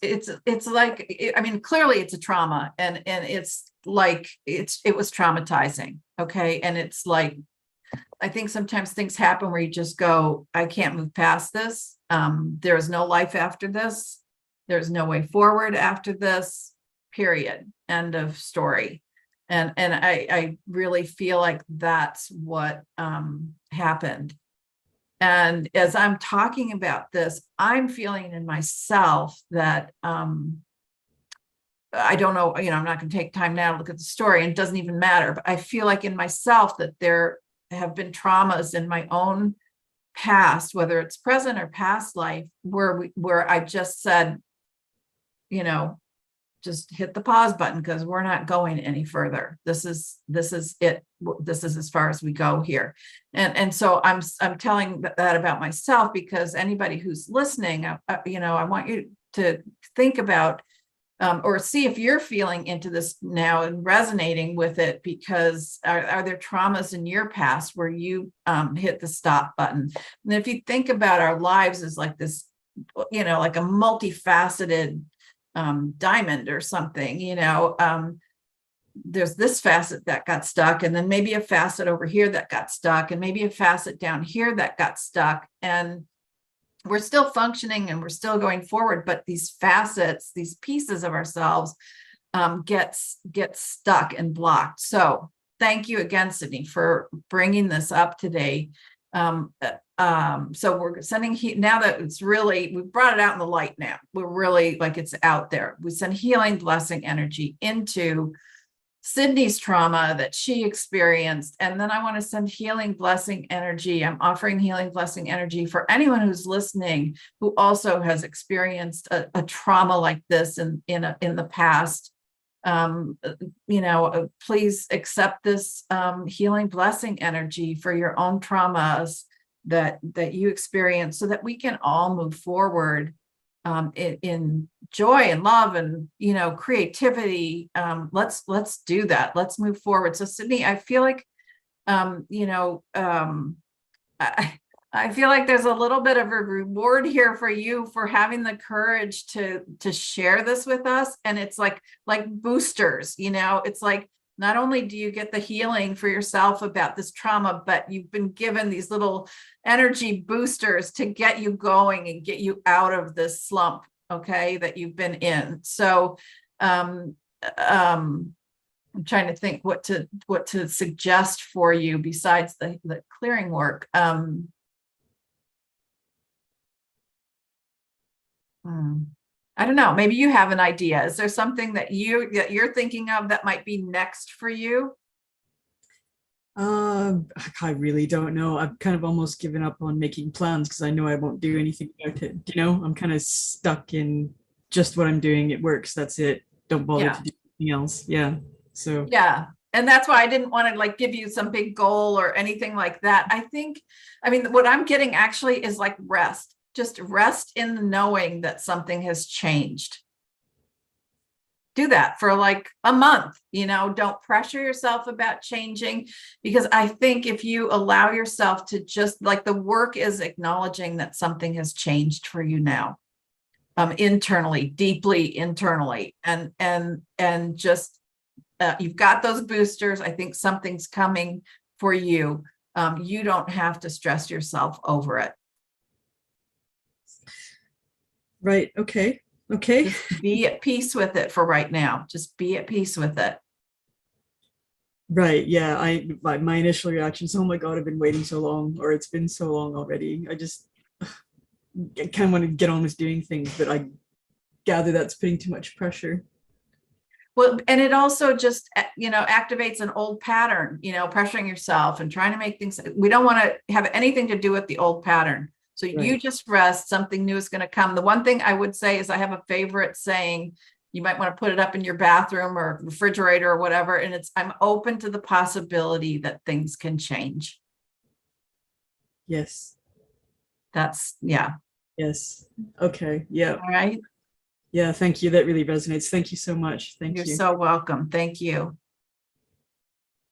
It's like, I mean, clearly it's a trauma, and it's like it was traumatizing. Okay, and it's like, I think sometimes things happen where you just go, I can't move past this. There is no life after this. There's no way forward after this, period. End of story. And I really feel like that's what happened. And as I'm talking about this, I'm feeling in myself that I don't know, I'm not going to take time now to look at the story, and it doesn't even matter, but I feel like in myself that there have been traumas in my own past, whether it's present or past life, where I just said, just hit the pause button, because we're not going any further. This is it. This is as far as we go here. And so I'm telling that about myself, because anybody who's listening, I want you to think about or see if you're feeling into this now and resonating with it, because are there traumas in your past where you hit the stop button? And if you think about our lives as like this, like a multifaceted diamond or something, there's this facet that got stuck, and then maybe a facet over here that got stuck, and maybe a facet down here that got stuck, and we're still functioning and we're still going forward, but these facets, these pieces of ourselves get stuck and blocked. So thank you again, Sydney, for bringing this up today. So we're sending now that it's really, we brought it out in the light now. We're really like, it's out there. We send healing blessing energy into Sydney's trauma that she experienced. And then I want to send healing blessing energy. I'm offering healing blessing energy for anyone who's listening, who also has experienced a trauma like this in the past. Please accept this healing blessing energy for your own traumas that you experience, so that we can all move forward in joy and love and creativity. Let's do that. Let's move forward. So Sydney, I feel like I feel like there's a little bit of a reward here for you for having the courage to share this with us. And it's like boosters, it's like not only do you get the healing for yourself about this trauma, but you've been given these little energy boosters to get you going and get you out of this slump, okay, that you've been in. So I'm trying to think what to suggest for you besides the clearing work. I don't know, maybe you have an idea. Is there something that you're thinking of that might be next for you? I really don't know. I've kind of almost given up on making plans because I know I won't do anything about it. You know, I'm kind of stuck in just what I'm doing. It works. That's it. Don't bother to do anything else. Yeah. So yeah. And that's why I didn't want to like give you some big goal or anything like that. I mean, what I'm getting actually is like rest. Just rest in the knowing that something has changed. Do that for like a month, you know, don't pressure yourself about changing, because I think if you allow yourself to just like, the work is acknowledging that something has changed for you now, internally, deeply internally, and just you've got those boosters. I think something's coming for you. You don't have to stress yourself over it. right. Okay. Okay. Just be at peace with it for right now. Just be at peace with it. Right. Yeah. My initial reaction is, oh my God, I've been waiting so long, or it's been so long already. I kind of want to get on with doing things, but I gather that's putting too much pressure. Well, and it also just, you know, activates an old pattern, you know, pressuring yourself and trying to make things. We don't want to have anything to do with the old pattern. So you Right. just rest, something new is going to come. The one thing I would say is I have a favorite saying, you might want to put it up in your bathroom or refrigerator or whatever. And it's, I'm open to the possibility that things can change. Yes. That's, yeah. Yes. Okay. Yeah. All right. Yeah. Thank you. That really resonates. Thank you so much. Thank You're you. so welcome. Thank you.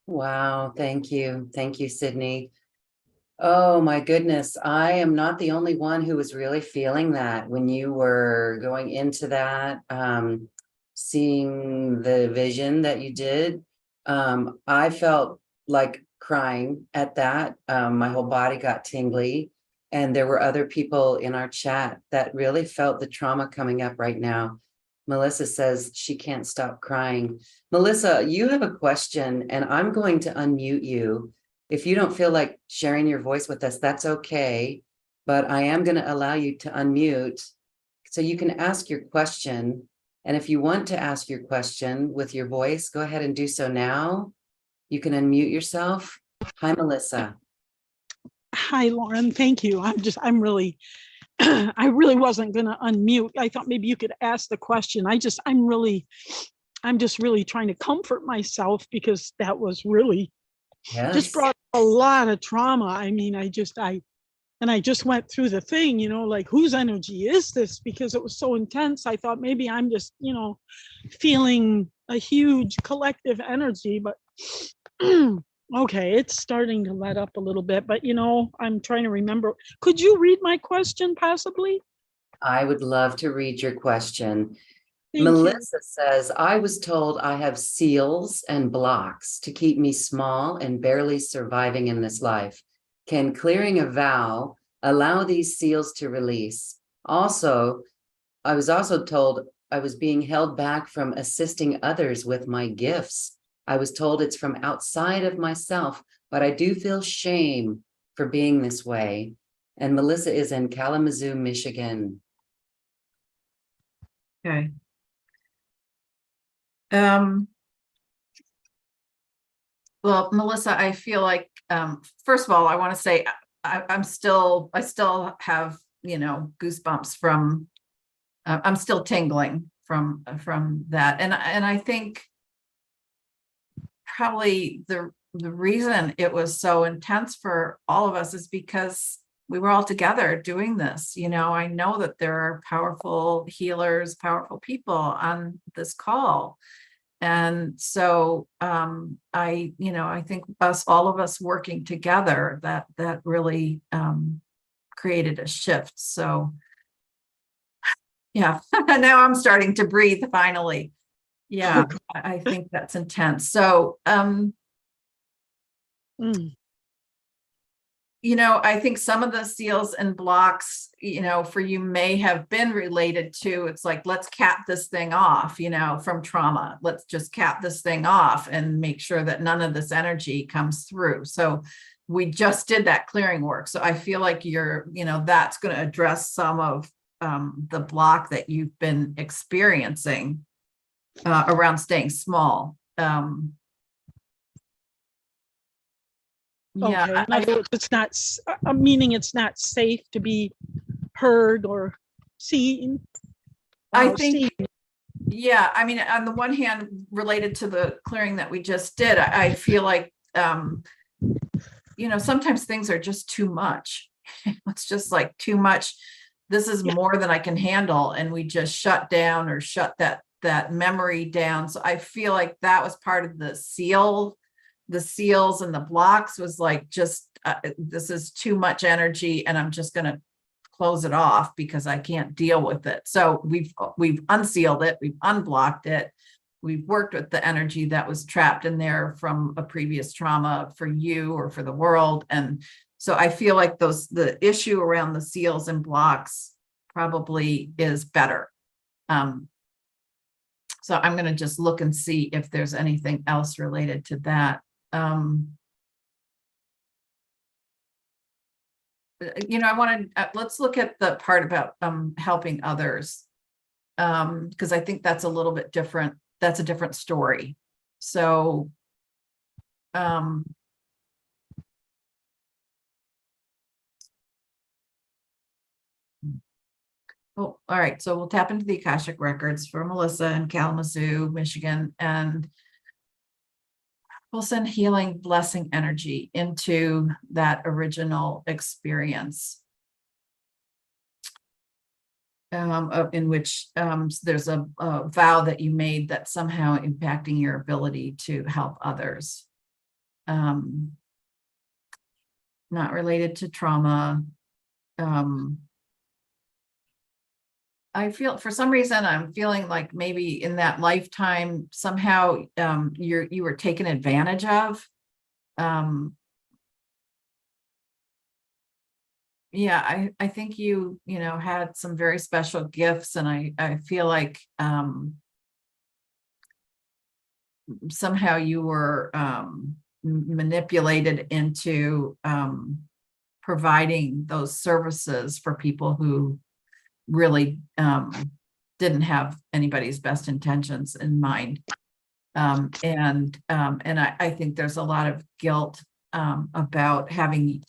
Wow, thank you. Thank you, Sydney. Oh my goodness, I am not the only one who was really feeling that when you were going into that, seeing the vision that you did. I felt like crying at that. My whole body got tingly, and there were other people in our chat that really felt the trauma coming up right now. Melissa says she can't stop crying. Melissa, you have a question, and I'm going to unmute you. If you don't feel like sharing your voice with us, that's okay. But I am going to allow you to unmute so you can ask your question. And if you want to ask your question with your voice, go ahead and do so now. You can unmute yourself. Hi, Melissa. Hi, Lauren. Thank you. I'm really, I really wasn't going to unmute. I thought maybe you could ask the question. I'm just really trying to comfort myself, because that was really just Yes. brought a lot of trauma. I mean, I just went through the thing, you know, like, whose energy is this? Because it was so intense. I thought maybe I'm just, you know, feeling a huge collective energy, but okay, it's starting to let up a little bit, but you know, I'm trying to remember. Could you read my question possibly? I would love to read your question. Thank Melissa says, I was told I have seals and blocks to keep me small and barely surviving in this life. Can clearing a vow allow these seals to release? Also, I was also told I was being held back from assisting others with my gifts. I was told it's from outside of myself, but I do feel shame for being this way. And Melissa is in Kalamazoo, Michigan. Okay. Well, Melissa, I feel like, first of all, I want to say I still have, you know, goosebumps from, I'm still tingling from that. And I think probably the reason it was so intense for all of us is because we were all together doing this. You know, I know that there are powerful healers, powerful people on this call. And so I think all of us working together, that really created a shift. So yeah, now I'm starting to breathe finally. Yeah, I think that's intense. So, Mm. I think some of the seals and blocks, for you may have been related to, it's like, let's cap this thing off, from trauma. Let's just cap this thing off and make sure that none of this energy comes through. So we just did that clearing work. So I feel like that's going to address some of the block that you've been experiencing around staying small. Yeah, Okay. In other words, it's not, meaning it's not safe to be heard or seen. I Wow, think, seen. yeah, I mean, on the one hand, related to the clearing that we just did, I feel like, sometimes things are just too much. It's just like too much. This is more than I can handle. And we just shut down or shut that memory down. So I feel like that was part of the seals and the blocks was like, just, this is too much energy and I'm just going to close it off because I can't deal with it. So we've unsealed it. We've unblocked it. We've worked with the energy that was trapped in there from a previous trauma for you or for the world. And so I feel like the issue around the seals and blocks probably is better. So I'm going to just look and see if there's anything else related to that. Let's look at the part about helping others, because I think that's a little bit different. That's a different story. So all right. So we'll tap into the Akashic records for Melissa in Kalamazoo, Michigan, and we'll send healing, blessing energy into that original experience. In which there's a vow that you made that's somehow impacting your ability to help others. Not related to trauma. I feel for some reason I'm feeling like maybe in that lifetime somehow you were taken advantage of. Yeah, I think you had some very special gifts, and I feel like somehow you were manipulated into providing those services for people who really didn't have anybody's best intentions in mind. And I think there's a lot of guilt about having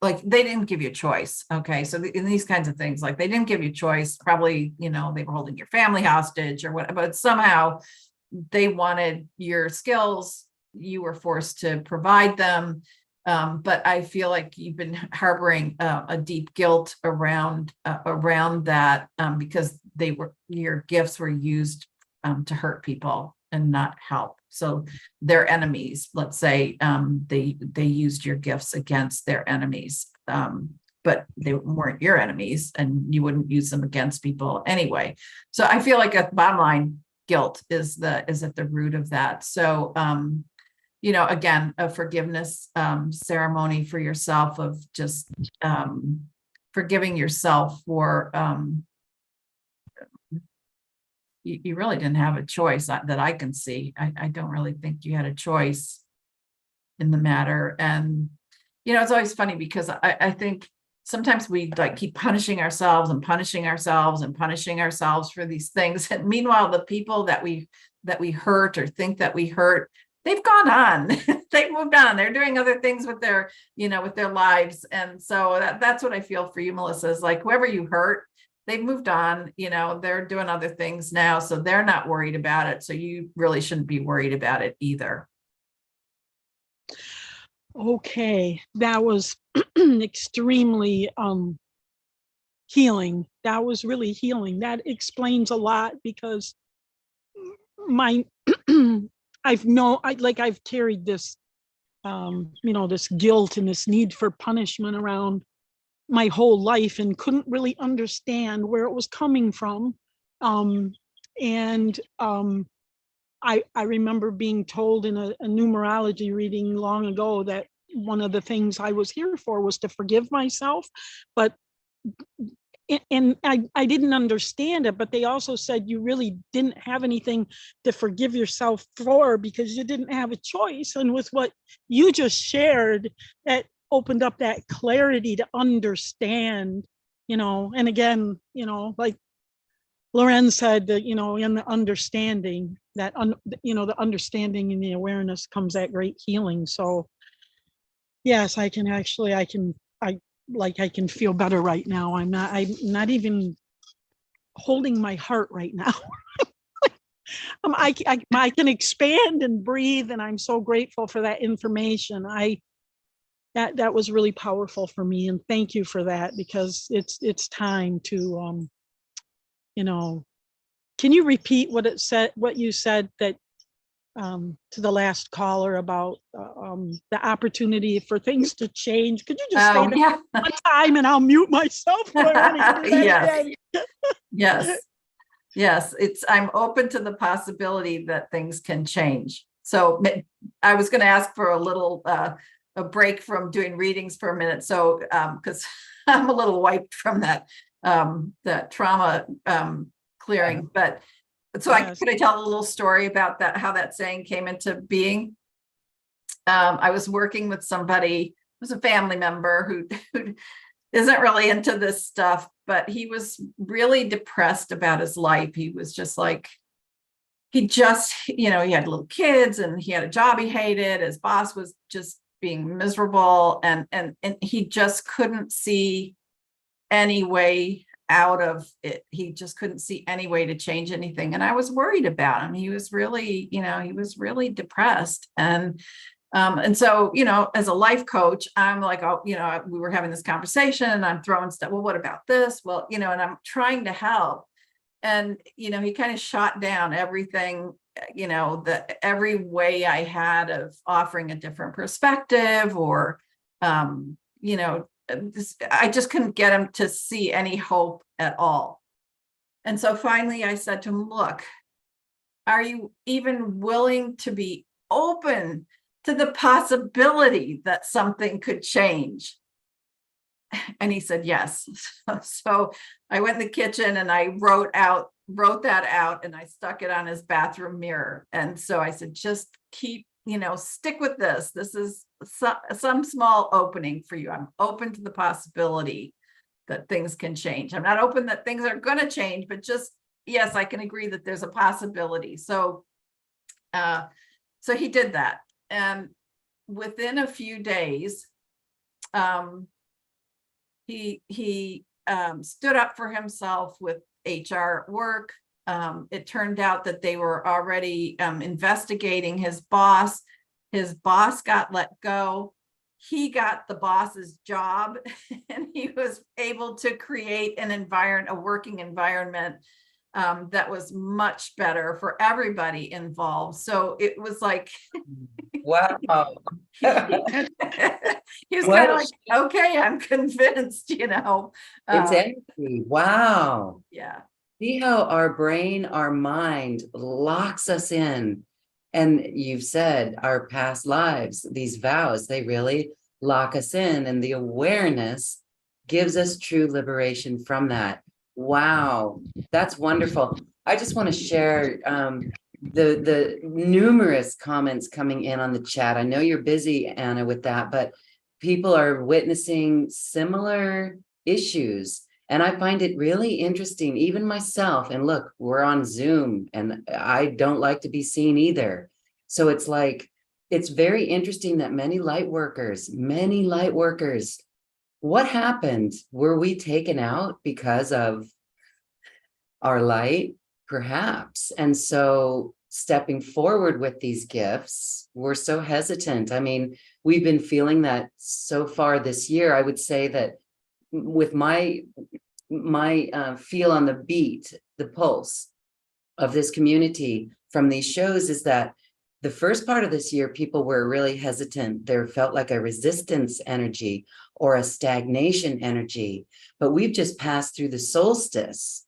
like they didn't give you a choice. Okay. So in these kinds of things, like they didn't give you a choice, probably, they were holding your family hostage or what, but somehow they wanted your skills. You were forced to provide them. But I feel like you've been harboring a deep guilt around that because your gifts were used to hurt people and not help. So their enemies, let's say, they used your gifts against their enemies, but they weren't your enemies, and you wouldn't use them against people anyway. So I feel like at the bottom line, guilt is at the root of that. So again, a forgiveness ceremony for yourself of just forgiving yourself for you really didn't have a choice that I can see. I don't really think you had a choice in the matter. And, it's always funny because I think sometimes we like keep punishing ourselves and punishing ourselves and punishing ourselves for these things. And meanwhile, the people that we hurt or think that we hurt, they've gone on, they've moved on. They're doing other things with their, with their lives. And so that's what I feel for you, Melissa, is like whoever you hurt, they've moved on, they're doing other things now. So they're not worried about it. So you really shouldn't be worried about it either. Okay. That was extremely healing. That was really healing. That explains a lot because I've carried this, this guilt and this need for punishment around my whole life and couldn't really understand where it was coming from. I remember being told in a numerology reading long ago that one of the things I was here for was to forgive myself. But and I didn't understand it, but they also said you really didn't have anything to forgive yourself for because you didn't have a choice. And with what you just shared, that opened up that clarity to understand, and again, like Loren said, that, in the understanding that, the understanding and the awareness comes that great healing. So yes, I can feel better right now. I'm not even holding my heart right now. I can expand and breathe, and I'm so grateful for that information. That was really powerful for me, and thank you for that, because it's time to can you repeat what you said that to the last caller about the opportunity for things to change? Could you just say that Yeah. one time, and I'll mute myself? Yes. Yes. Yes. I'm open to the possibility that things can change. So I was going to ask for a little, a break from doing readings for a minute. So, because I'm a little wiped from that trauma clearing, but so could I tell a little story about that, how that saying came into being? I was working with somebody who's a family member who isn't really into this stuff, but he was really depressed about his life. He was just like, he had little kids and he had a job he hated. His boss was just being miserable, and he just couldn't see any way out of it. He just couldn't see any way to change anything. And I was worried about him. He was really, depressed. And so, as a life coach, I'm like, we were having this conversation and I'm throwing stuff. Well, what about this? Well, and I'm trying to help. And, he kind of shot down everything, every way I had of offering a different perspective, or, I just couldn't get him to see any hope at all. And so finally I said to him, look, are you even willing to be open to the possibility that something could change? And he said, yes. So I went in the kitchen and I wrote that out, and I stuck it on his bathroom mirror. And so I said, just keep, stick with this. This is some small opening for you. I'm open to the possibility that things can change. I'm not open that things are going to change, but just, yes, I can agree that there's a possibility. So, so he did that. And within a few days, he stood up for himself with HR work. It turned out that they were already investigating his boss. His boss got let go. He got the boss's job, and he was able to create a working environment that was much better for everybody involved. So it was like, Wow. he was kind of like, okay, I'm convinced, Exactly. Wow. Yeah. See how our brain, our mind locks us in. And you've said our past lives, these vows, they really lock us in. And the awareness gives us true liberation from that. Wow, that's wonderful. I just want to share the numerous comments coming in on the chat. I know you're busy, Anna, with that, but people are witnessing similar issues. And I find it really interesting, even myself. And look, we're on Zoom and I don't like to be seen either. So it's like, it's very interesting that many light workers, what happened? Were we taken out because of our light? Perhaps. And so stepping forward with these gifts, we're so hesitant. I mean, we've been feeling that so far this year. I would say that with my feel on the beat, the pulse of this community from these shows is that the first part of this year, people were really hesitant. There felt like a resistance energy or a stagnation energy, but we've just passed through the solstice.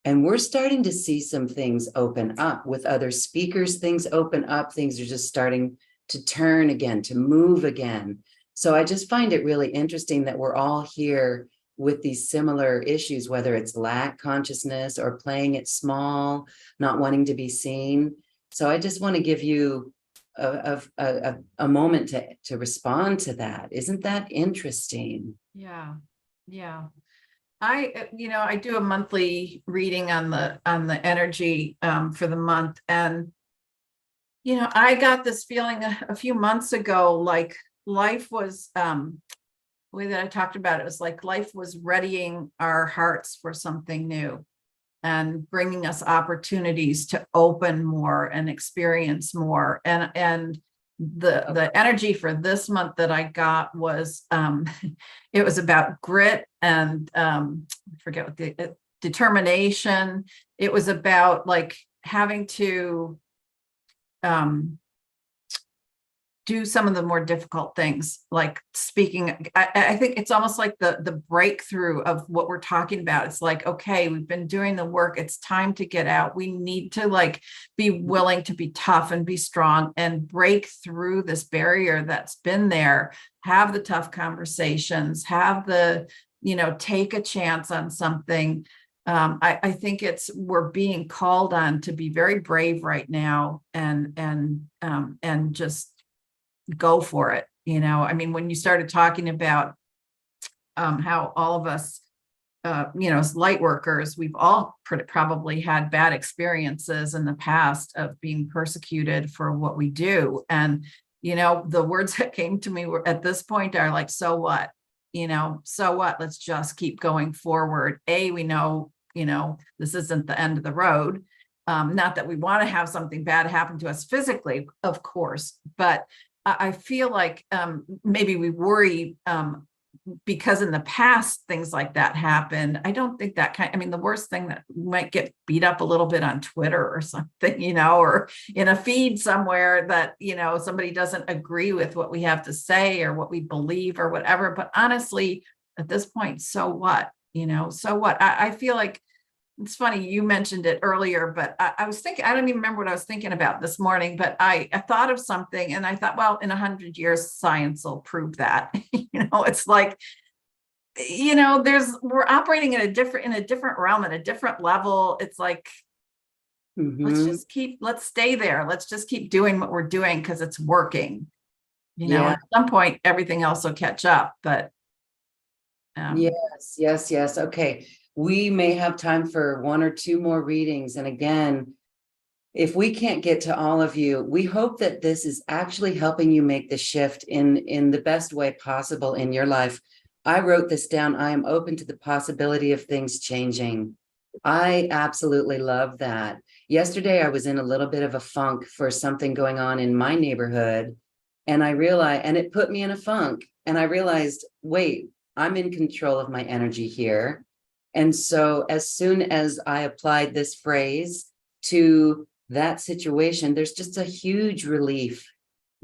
And we're starting to see some things open up with other speakers, things open up, things are just starting to turn again, to move again. So I just find it really interesting that we're all here with these similar issues, whether it's lack consciousness or playing it small, not wanting to be seen. So I just want to give you a moment to respond to that. Isn't that interesting? Yeah. Yeah. I do a monthly reading on the energy for the month. And, I got this feeling a few months ago, like life was, the way that I talked about it was like life was readying our hearts for something new and bringing us opportunities to open more and experience more. And the energy for this month that I got was it was about grit and I forget what the determination. It was about like having to do some of the more difficult things, like speaking. I think it's almost like the breakthrough of what we're talking about. It's like, okay, we've been doing the work. It's time to get out. We need to like be willing to be tough and be strong and break through this barrier that's been there, have the tough conversations, have the, take a chance on something. I think we're being called on to be very brave right now and just go for it. I mean, when you started talking about how all of us, as light workers, we've all probably had bad experiences in the past of being persecuted for what we do. And, the words that came to me were at this point are like, so what? So what? Let's just keep going forward. We know, this isn't the end of the road. Not that we want to have something bad happen to us physically, of course, but I feel like maybe we worry because in the past things like that happened. I don't think the worst thing that might get beat up a little bit on Twitter or something, or in a feed somewhere that, somebody doesn't agree with what we have to say or what we believe or whatever. But honestly, at this point, so what? So what? I feel like it's funny, you mentioned it earlier, but I was thinking, I don't even remember what I was thinking about this morning, but I thought of something and I thought, well, in 100 years, science will prove that. It's like, we're operating in a different realm, at a different level. It's like, let's stay there. Let's just keep doing what we're doing because it's working. At some point, everything else will catch up, but. Yes. Okay. We may have time for one or two more readings. And again, if we can't get to all of you, we hope that this is actually helping you make the shift in the best way possible in your life. I wrote this down. I am open to the possibility of things changing. I absolutely love that. Yesterday, I was in a little bit of a funk for something going on in my neighborhood. And I realized, and it put me in a funk. And I realized, wait, I'm in control of my energy here. And so as soon as I applied this phrase to that situation, there's just a huge relief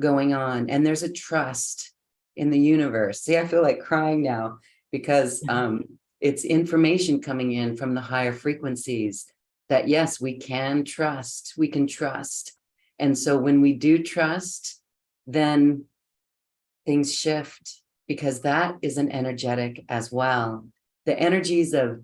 going on. And there's a trust in the universe. See, I feel like crying now because it's information coming in from the higher frequencies that, yes, we can trust. And so when we do trust, then things shift because that is an energetic as well. The energies of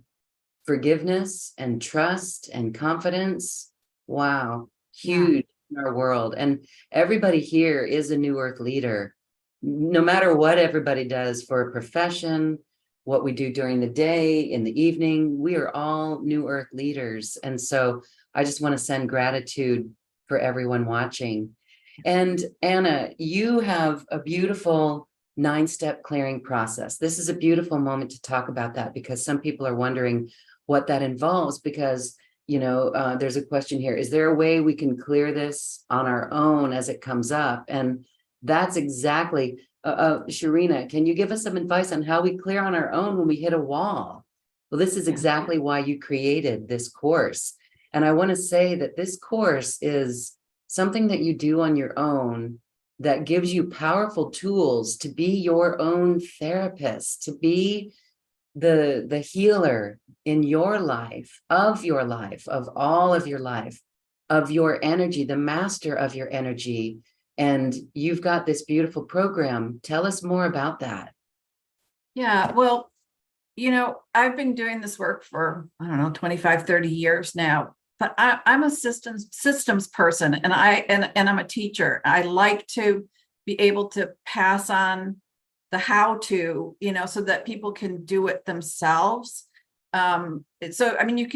forgiveness and trust and confidence, wow, huge in our world. And everybody here is a New Earth leader. No matter what everybody does for a profession, what we do during the day, in the evening, we are all New Earth leaders. And so I just want to send gratitude for everyone watching. And Anna, you have a beautiful 9-step clearing process. This is a beautiful moment to talk about that because some people are wondering what that involves because, there's a question here. Is there a way we can clear this on our own as it comes up? And that's exactly, Sharina, can you give us some advice on how we clear on our own when we hit a wall? Well, this is exactly why you created this course. And I want to say that this course is something that you do on your own that gives you powerful tools to be your own therapist, to be the healer in your life, of all of your life, of your energy, the master of your energy. And you've got this beautiful program. Tell us more about that. Yeah, well, I've been doing this work for, I don't know, 25, 30 years now, but I'm a systems person, and I'm a teacher. I like to be able to pass on the how to, so that people can do it themselves. So, I mean, you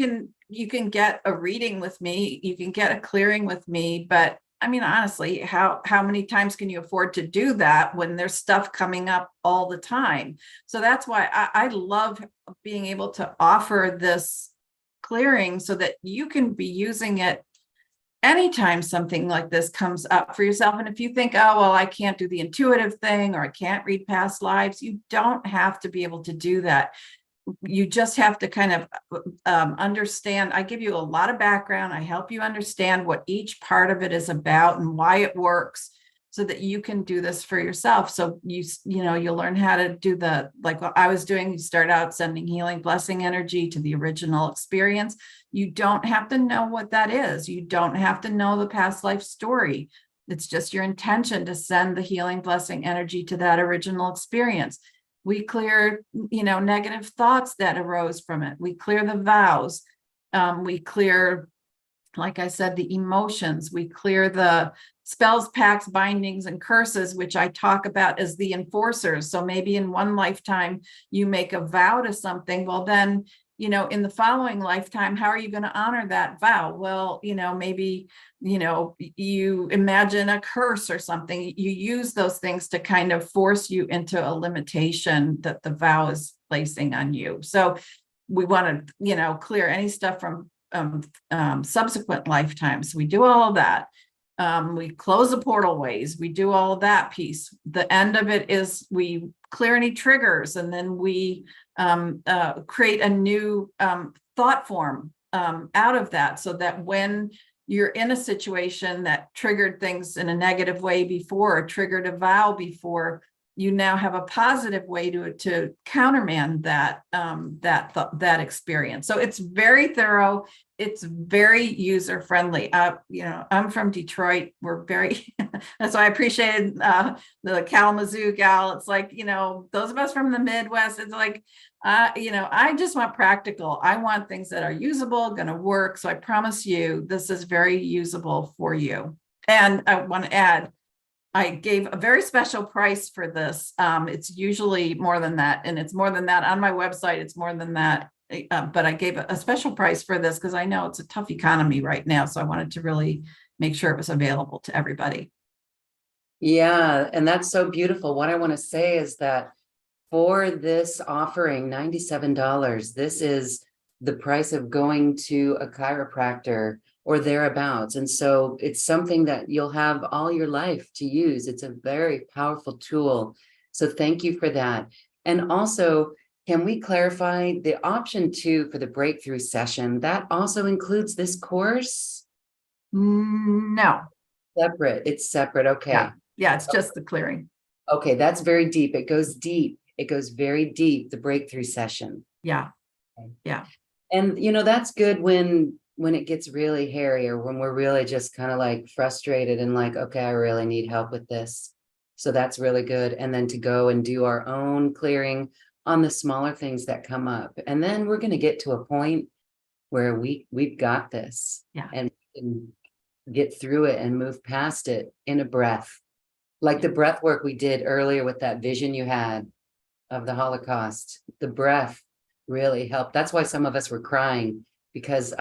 can get a reading with me, you can get a clearing with me, but I mean, honestly, how many times can you afford to do that when there's stuff coming up all the time? So that's why I love being able to offer this clearing so that you can be using it anytime something like this comes up for yourself. And if you think, oh, well, I can't do the intuitive thing, or I can't read past lives, you don't have to be able to do that. You just have to kind of understand. I give you a lot of background. I help you understand what each part of it is about and why it works, so that you can do this for yourself. So you'll learn how to do like what I was doing. You start out sending healing blessing energy to the original experience. You don't have to know what that is. You don't have to know the past life story. It's just your intention to send the healing blessing energy to that original experience. We clear, negative thoughts that arose from it. We clear the vows. We clear, like I said, the emotions. We clear the spells, pacts, bindings, and curses, which I talk about as the enforcers. So maybe in one lifetime, you make a vow to something. Well, then, in the following lifetime, how are you going to honor that vow? Well, maybe, you imagine a curse or something. You use those things to kind of force you into a limitation that the vow is placing on you. So we want to, clear any stuff from subsequent lifetimes. We do all of that. We close the portal ways. We do all of that piece. The end of it is we clear any triggers, and then we create a new thought form out of that, so that when you're in a situation that triggered things in a negative way before, or triggered a vow before, you now have a positive way to countermand that experience. So it's very thorough. It's very user friendly. I'm from Detroit. We're very, that's why I appreciated the Kalamazoo gal. It's like, those of us from the Midwest, it's like, I just want practical. I want things that are usable, going to work. So I promise you, this is very usable for you. And I want to add, I gave a very special price for this. It's usually more than that, and it's more than that on my website. It's more than that, but I gave a special price for this because I know it's a tough economy right now. So I wanted to really make sure it was available to everybody. Yeah, and that's so beautiful. What I want to say is that for this offering, $97, this is the price of going to a chiropractor or thereabouts. And so it's something that you'll have all your life to use. It's a very powerful tool. So thank you for that. And also, can we clarify the option 2 for the breakthrough session? That also includes this course? No. Separate. It's separate. Okay. Yeah, it's just the clearing. Okay, that's very deep. It goes deep. It goes very deep, the breakthrough session. Yeah. Yeah. And that's good when it gets really hairy, or when we're really just kind of like frustrated and like, okay, I really need help with this. So that's really good. And then to go and do our own clearing on the smaller things that come up. And then we're going to get to a point where we've got this. Yeah. And we can get through it and move past it in a breath. Like the breath work we did earlier with that vision you had of the Holocaust. The breath really helped. That's why some of us were crying, because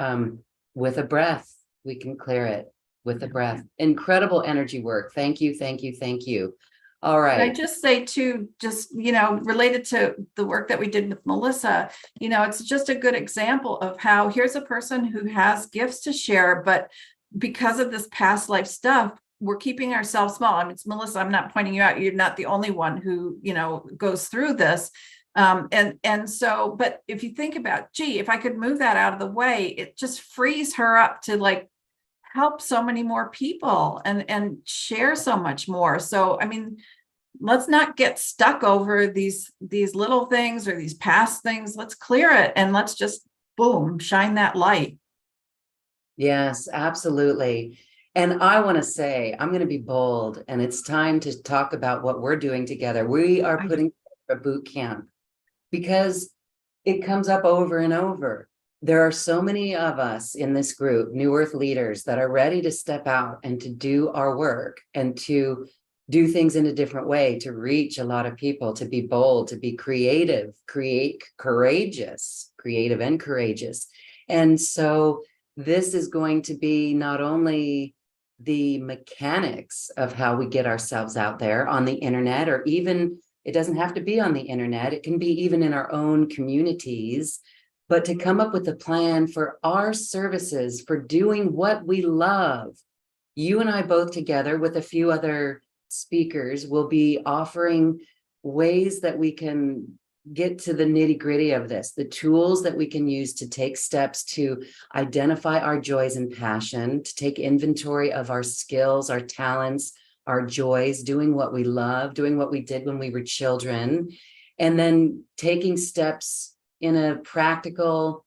with a breath, we can clear it with a breath. Incredible energy work. Thank you, thank you, thank you. All right. I just say too, just, related to the work that we did with Melissa, it's just a good example of how here's a person who has gifts to share, but because of this past life stuff, we're keeping ourselves small. I mean, it's Melissa, I'm not pointing you out. You're not the only one who, goes through this. And so, but if you think about, gee, if I could move that out of the way, it just frees her up to like help so many more people and share so much more. So, I mean, let's not get stuck over these little things or these past things. Let's clear it and let's just boom, shine that light. Yes, absolutely. And I want to say, I'm going to be bold, and it's time to talk about what we're doing together. We are putting a boot camp because it comes up over and over. There are so many of us in this group, New Earth leaders, that are ready to step out and to do our work and to do things in a different way, to reach a lot of people, to be bold, to be creative, courageous, creative and courageous. And so this is going to be not only the mechanics of how we get ourselves out there on the internet, or even, it doesn't have to be on the internet, it can be even in our own communities, but to come up with a plan for our services, for doing what we love. You and I both together with a few other speakers will be offering ways that we can get to the nitty-gritty of this, the tools that we can use to take steps to identify our joys and passion, to take inventory of our skills, our talents, our joys, doing what we love, doing what we did when we were children, and then taking steps in a practical,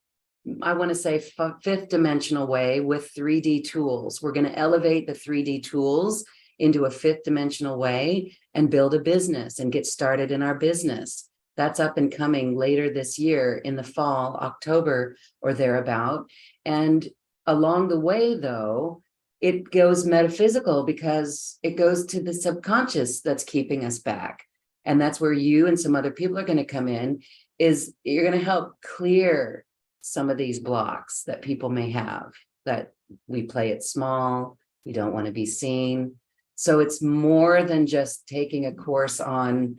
I want to say fifth dimensional way with 3D tools. We're going to elevate the 3D tools into a fifth dimensional way and build a business and get started in our business. That's up and coming later this year in the fall, October or thereabout. And along the way, though, it goes metaphysical because it goes to the subconscious that's keeping us back. And that's where you and some other people are going to come in, is you're going to help clear some of these blocks that people may have, that we play it small, we don't want to be seen. So it's more than just taking a course on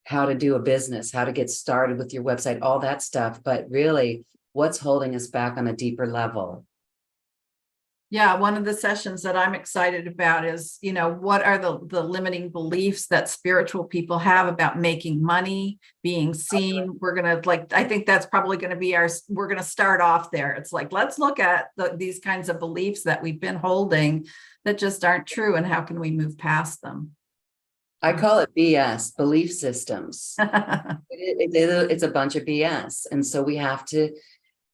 how to do a business, how to get started with your website, all that stuff, but really what's holding us back on a deeper level. Yeah, one of the sessions that I'm excited about is, what are the limiting beliefs that spiritual people have about making money, being seen. We're going to I think that's probably going to be we're going to start off there. It's like, let's look at these kinds of beliefs that we've been holding that just aren't true, and how can we move past them? I call it BS, belief systems. It's a bunch of BS. And so we have to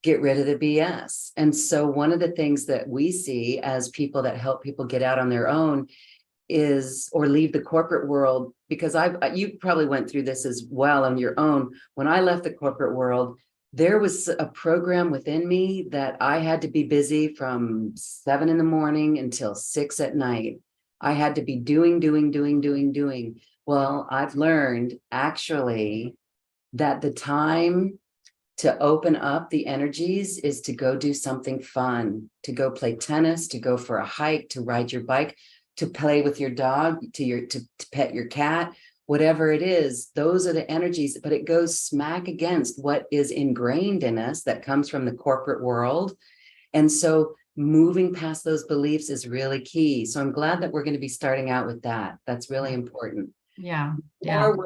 get rid of the BS. And so one of the things that we see as people that help people get out on their own is, or leave the corporate world, because you probably went through this as well on your own. When I left the corporate world, there was a program within me that I had to be busy from 7 a.m. until 6 p.m. I had to be doing. Well, I've learned actually that the time to open up the energies is to go do something fun, to go play tennis, to go for a hike, to ride your bike, to play with your dog, to pet your cat, whatever it is. Those are the energies, but it goes smack against what is ingrained in us that comes from the corporate world. And so moving past those beliefs is really key. So I'm glad that we're going to be starting out with that. That's really important. Yeah. More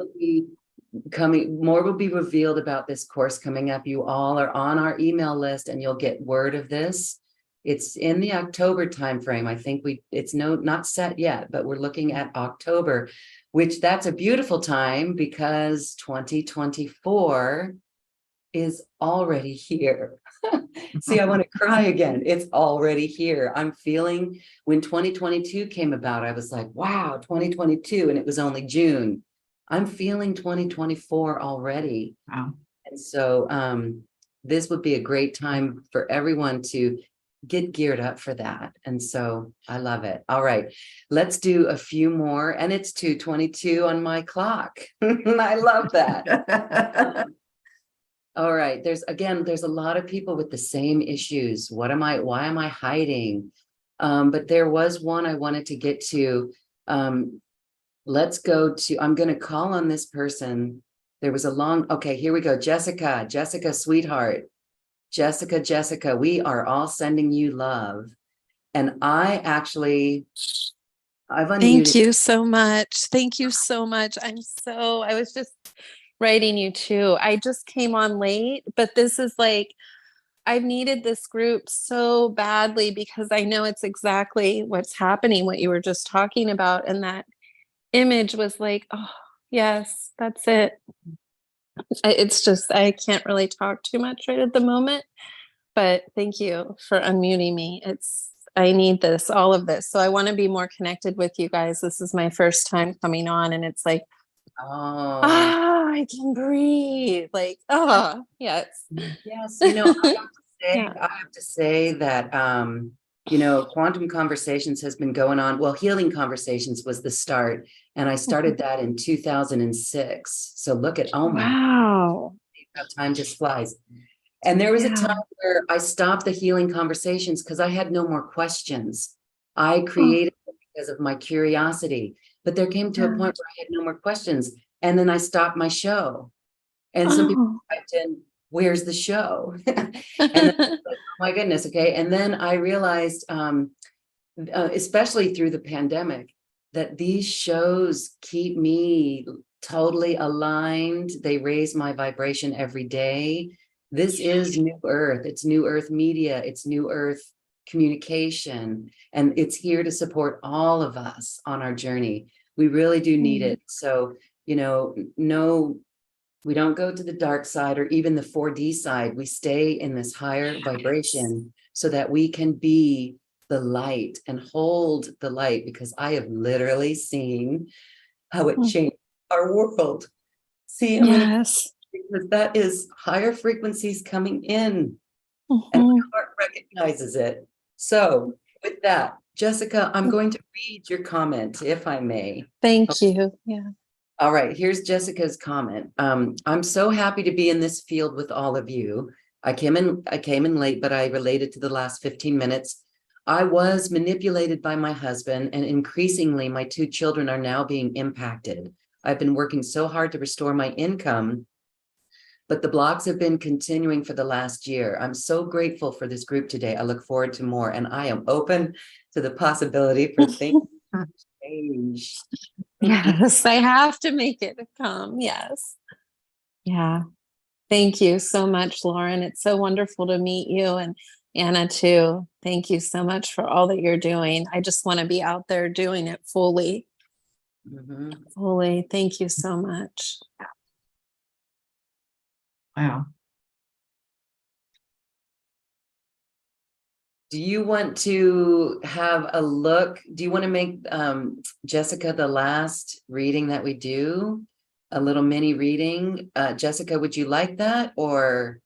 will be revealed about this course coming up. You all are on our email list and you'll get word of this. It's in the October timeframe. I think it's not set yet, but we're looking at October, which that's a beautiful time because 2024 is already here. See, I want to cry again. It's already here. I'm feeling, when 2022 came about, I was like, wow, 2022, and it was only June. I'm feeling 2024 already. Wow. And so this would be a great time for everyone to get geared up for that. And so I love it. All right, let's do a few more. And it's 2:22 on my clock. I love that. All right, there's a lot of people with the same issues. Why am I hiding? But there was one I wanted to get to. Let's go to, I'm going to call on this person. There was okay, here we go. Jessica, sweetheart. Jessica, we are all sending you love. And I've unmuted. Thank you so much. Thank you so much. I was just writing you too. I just came on late, but this is like, I've needed this group so badly because I know it's exactly what's happening, what you were just talking about, and that image was like, oh, yes, that's it. It's just, I can't really talk too much right at the moment, but thank you for unmuting me. I need this, all of this. So I want to be more connected with you guys. This is my first time coming on, and it's like, Oh, I can breathe. Like, yes. yes. You know, Yeah. I have to say that, you know, Quantum Conversations has been going on. Well, Healing Conversations was the start, and I started that in 2006. So look at, oh my, Wow. how time just flies. And there was a Yeah. time where I stopped the Healing Conversations because I had no more questions. I Oh, created it because of my curiosity, but there came to a yeah. point where I had no more questions. And then I stopped my show. And some people Oh. typed in, where's the show? And then, like, oh my goodness, okay. And then I realized, especially through the pandemic, that these shows keep me totally aligned. They raise my vibration every day. This is New Earth. It's New Earth Media. It's New Earth Communication. And it's here to support all of us on our journey. We really do need it. So, you know, no, we don't go to the dark side or even the 4D side. We stay in this higher vibration so that we can be the light and hold the light, because I have literally seen how it changed our world. See, I'm gonna, Yes. because that is higher frequencies coming in, and Mhm. my heart recognizes it. So with that, Jessica, I'm going to read your comment, if I may. Thank you. Yeah. All right, here's Jessica's comment. I'm so happy to be in this field with all of you. I came in late, but I related to the last 15 minutes. I was manipulated by my husband, and increasingly my 2 children are now being impacted. I've been working so hard to restore my income, but the blocks have been continuing for the last year. I'm so grateful for this group today. I look forward to more, and I am open to the possibility for things to change. Yes, I have to make it come. Yes. Yeah. Thank you so much, Lauren. It's so wonderful to meet you, and Anna too. Thank you so much for all that you're doing. I just want to be out there doing it fully. Mhm. Fully. Thank you so much. Wow. Do you want to have a look? Do you want to make Jessica the last reading that we do? A little mini reading? Jessica, would you like that? Or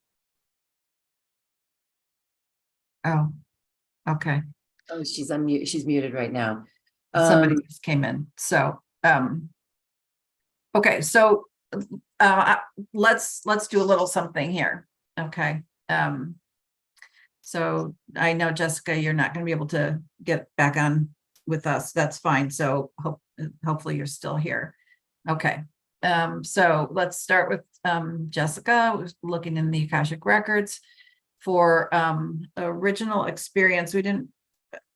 Oh, okay. oh, she's unmuted. She's muted right now. Somebody just came in. So, okay. So, let's do a little something here. Okay. So I know, Jessica, you're not going to be able to get back on with us. That's fine. So hopefully you're still here. Okay. So let's start with Jessica, who's looking in the Akashic records for original experience.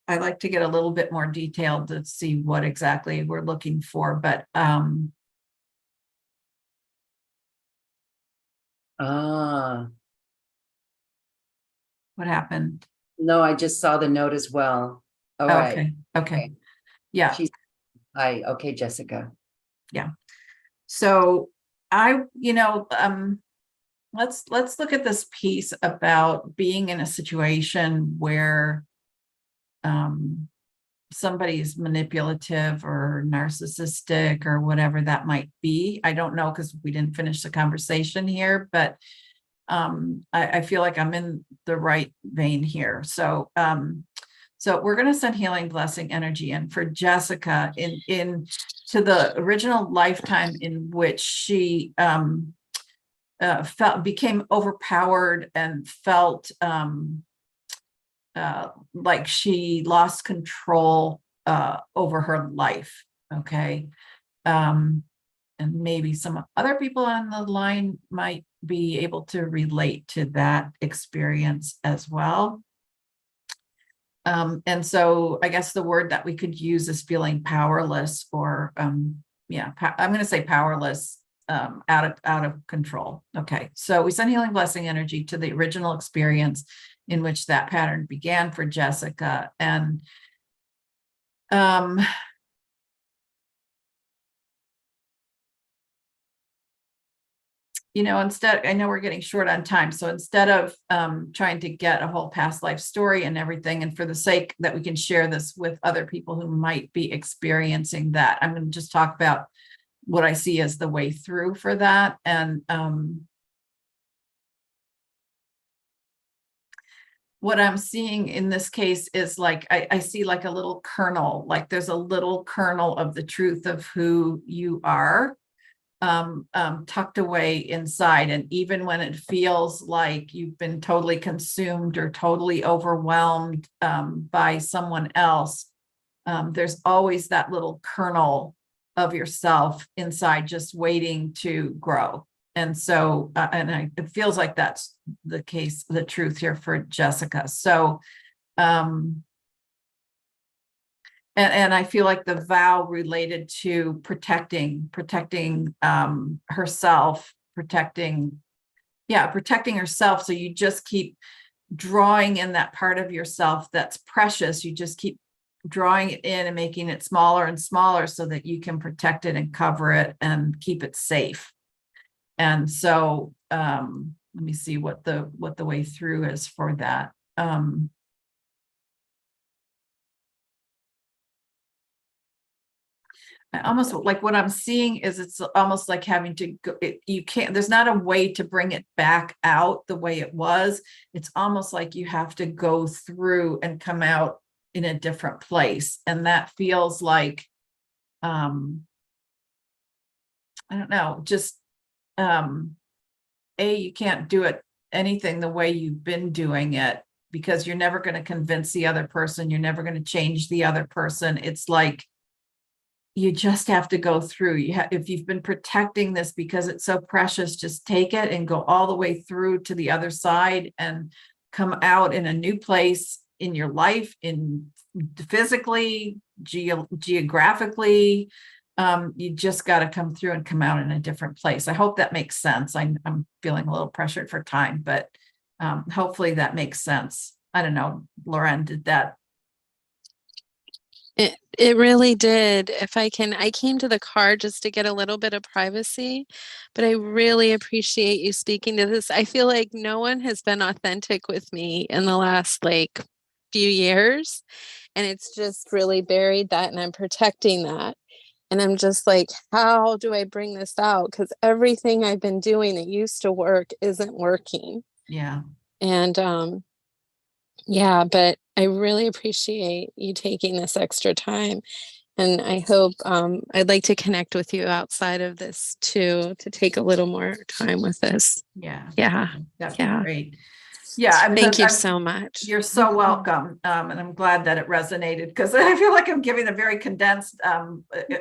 I like to get a little bit more detailed to see what exactly we're looking for, but what happened? No, I just saw the note as well. All right. Okay. Yeah. Hi. Okay, Jessica. Yeah. So let's look at this piece about being in a situation where somebody's manipulative or narcissistic or whatever that might be. I don't know, because we didn't finish the conversation here, but I feel like I'm in the right vein here. So we're going to send healing blessing energy in for Jessica in to the original lifetime in which she became overpowered and felt like she lost control over her life. Okay. And maybe some other people on the line might be able to relate to that experience as well. And so I guess the word that we could use is feeling powerless, or I'm going to say powerless, out of control. Okay. So we send healing blessing energy to the original experience in which that pattern began for Jessica. And instead, I know we're getting short on time. So instead of trying to get a whole past life story and everything, and for the sake that we can share this with other people who might be experiencing that, I'm going to just talk about what I see as the way through for that. And what I'm seeing in this case is like, I see like a little kernel, like there's a little kernel of the truth of who you are tucked away inside. And even when it feels like you've been totally consumed or totally overwhelmed by someone else, there's always that little kernel of yourself inside just waiting to grow. And so, it feels like that's the case, the truth here for Jessica. So, and I feel like the vow related to protecting herself, protecting herself. So you just keep drawing in that part of yourself that's precious. You just keep drawing it in and making it smaller and smaller so that you can protect it and cover it and keep it safe. And so let me see what the way through is for that. I almost like what I'm seeing is it's almost like having to go, you can't, there's not a way to bring it back out the way it was. It's almost like you have to go through and come out in a different place. And that feels like, I don't know, just, you can't do it anything the way you've been doing it because you're never going to convince the other person. You're never going to change the other person. It's like, you just have to go through. If you've been protecting this because it's so precious, just take it and go all the way through to the other side and come out in a new place in your life, in physically, geographically. You just got to come through and come out in a different place. I hope that makes sense. I'm feeling a little pressured for time, but hopefully that makes sense. I don't know, Lauren, did that? It really did. If I came to the car just to get a little bit of privacy, but I really appreciate you speaking to this. I feel like no one has been authentic with me in the last few years, and it's just really buried that, and I'm protecting that. And I'm just like, how do I bring this out? Because everything I've been doing that used to work isn't working. Yeah. And yeah, but I really appreciate you taking this extra time. And I hope I'd like to connect with you outside of this too, to take a little more time with this. Yeah. Yeah. That'd Yeah. be great. Yeah. Thank you so much. You're so welcome. And I'm glad that it resonated because I feel like I'm giving a very condensed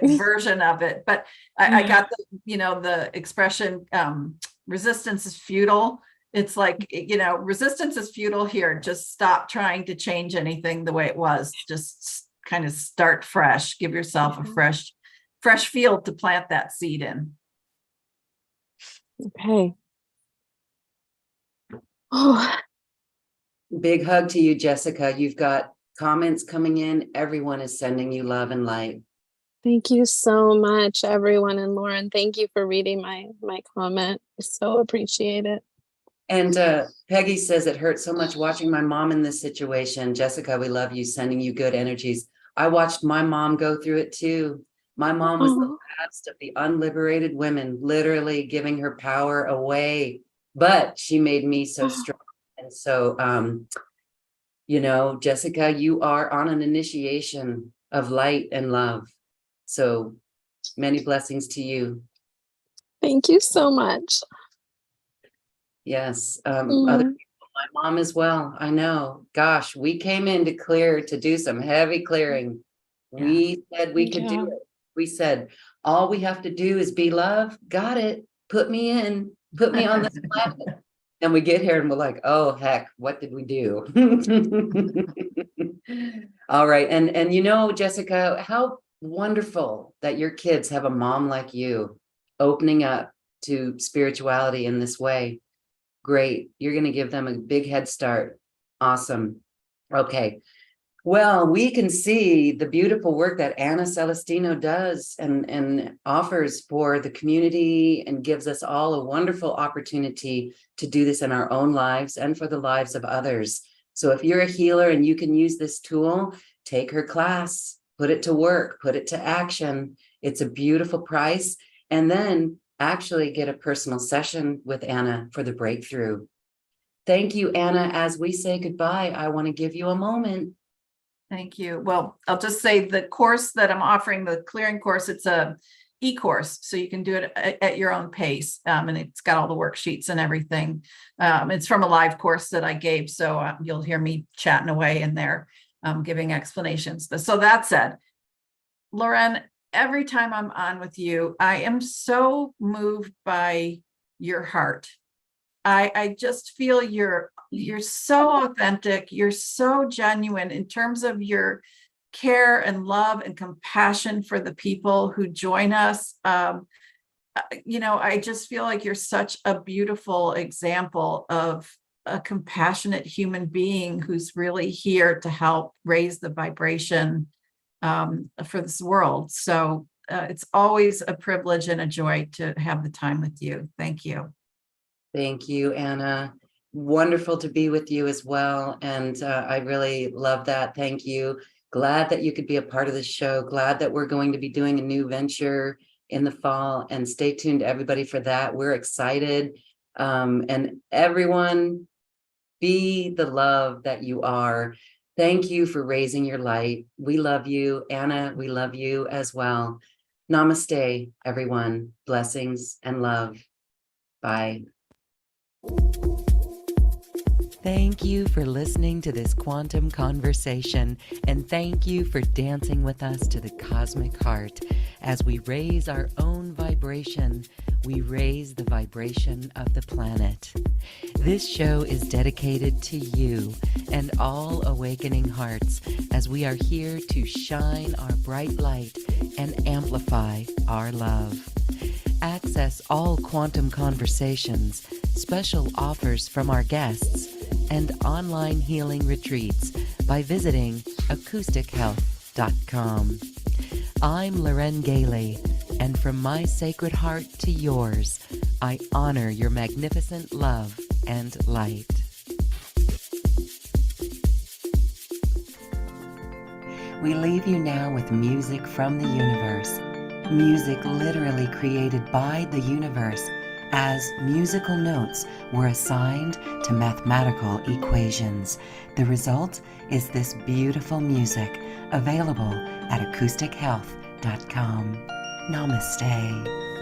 version of it. But I got the expression resistance is futile. It's like, resistance is futile here. Just stop trying to change anything the way it was. Just kind of start fresh. Give yourself a fresh field to plant that seed in. Okay. Oh. Big hug to you, Jessica. You've got comments coming in. Everyone is sending you love and light. Thank you so much, everyone. And Lauren, thank you for reading my comment. I so appreciate it. And Peggy says it hurts so much watching my mom in this situation. Jessica, we love you, sending you good energies. I watched my mom go through it too. My mom was the last of the unliberated women, literally giving her power away, but she made me so strong. And so, Jessica, you are on an initiation of light and love. So many blessings to you. Thank you so much. Yes. Other people, my mom as well. I know. Gosh, we came in to do some heavy clearing. Yeah. We said we could do it. We said, all we have to do is be love. Got it. Put me on this planet. And we get here and we're like, oh, heck, what did we do? All right. And Jessica, how wonderful that your kids have a mom like you opening up to spirituality in this way. Great. You're going to give them a big head start. Awesome. Okay. Well, we can see the beautiful work that Anna Celestino does and offers for the community and gives us all a wonderful opportunity to do this in our own lives and for the lives of others. So if you're a healer and you can use this tool, take her class, put it to work, put it to action. It's a beautiful price. And then actually get a personal session with Anna for the breakthrough. Thank you, Anna. As we say goodbye, I want to give you a moment. Thank you. Well, I'll just say the course that I'm offering, the clearing course, it's a e-course, so you can do it at your own pace. And it's got all the worksheets and everything. It's from a live course that I gave, so you'll hear me chatting away in there, giving explanations. So that said, Loren, every time I'm on with you, I am so moved by your heart. I just feel you're so authentic, you're so genuine in terms of your care and love and compassion for the people who join us. I just feel like you're such a beautiful example of a compassionate human being who's really here to help raise the vibration for this world. So it's always a privilege and a joy to have the time with you. Thank you. Thank you, Anna. Wonderful to be with you as well. And I really love that. Thank you. Glad that you could be a part of the show. Glad that we're going to be doing a new venture in the fall, and stay tuned, everybody, for that. We're excited. And everyone, be the love that you are. Thank you for raising your light. We love you. Anna, we love you as well. Namaste, everyone. Blessings and love. Bye. Thank you for listening to this quantum conversation, and thank you for dancing with us to the cosmic heart. As we raise our own vibration, we raise the vibration of the planet. This show is dedicated to you and all awakening hearts, as we are here to shine our bright light and amplify our love. Access all quantum conversations, special offers from our guests, and online healing retreats by visiting acoustichealth.com. I'm Loren Galey, and from my sacred heart to yours, I honor your magnificent love and light. We leave you now with music from the universe. Music literally created by the universe, as musical notes were assigned to mathematical equations. The result is this beautiful music, available at acoustichealth.com. Namaste.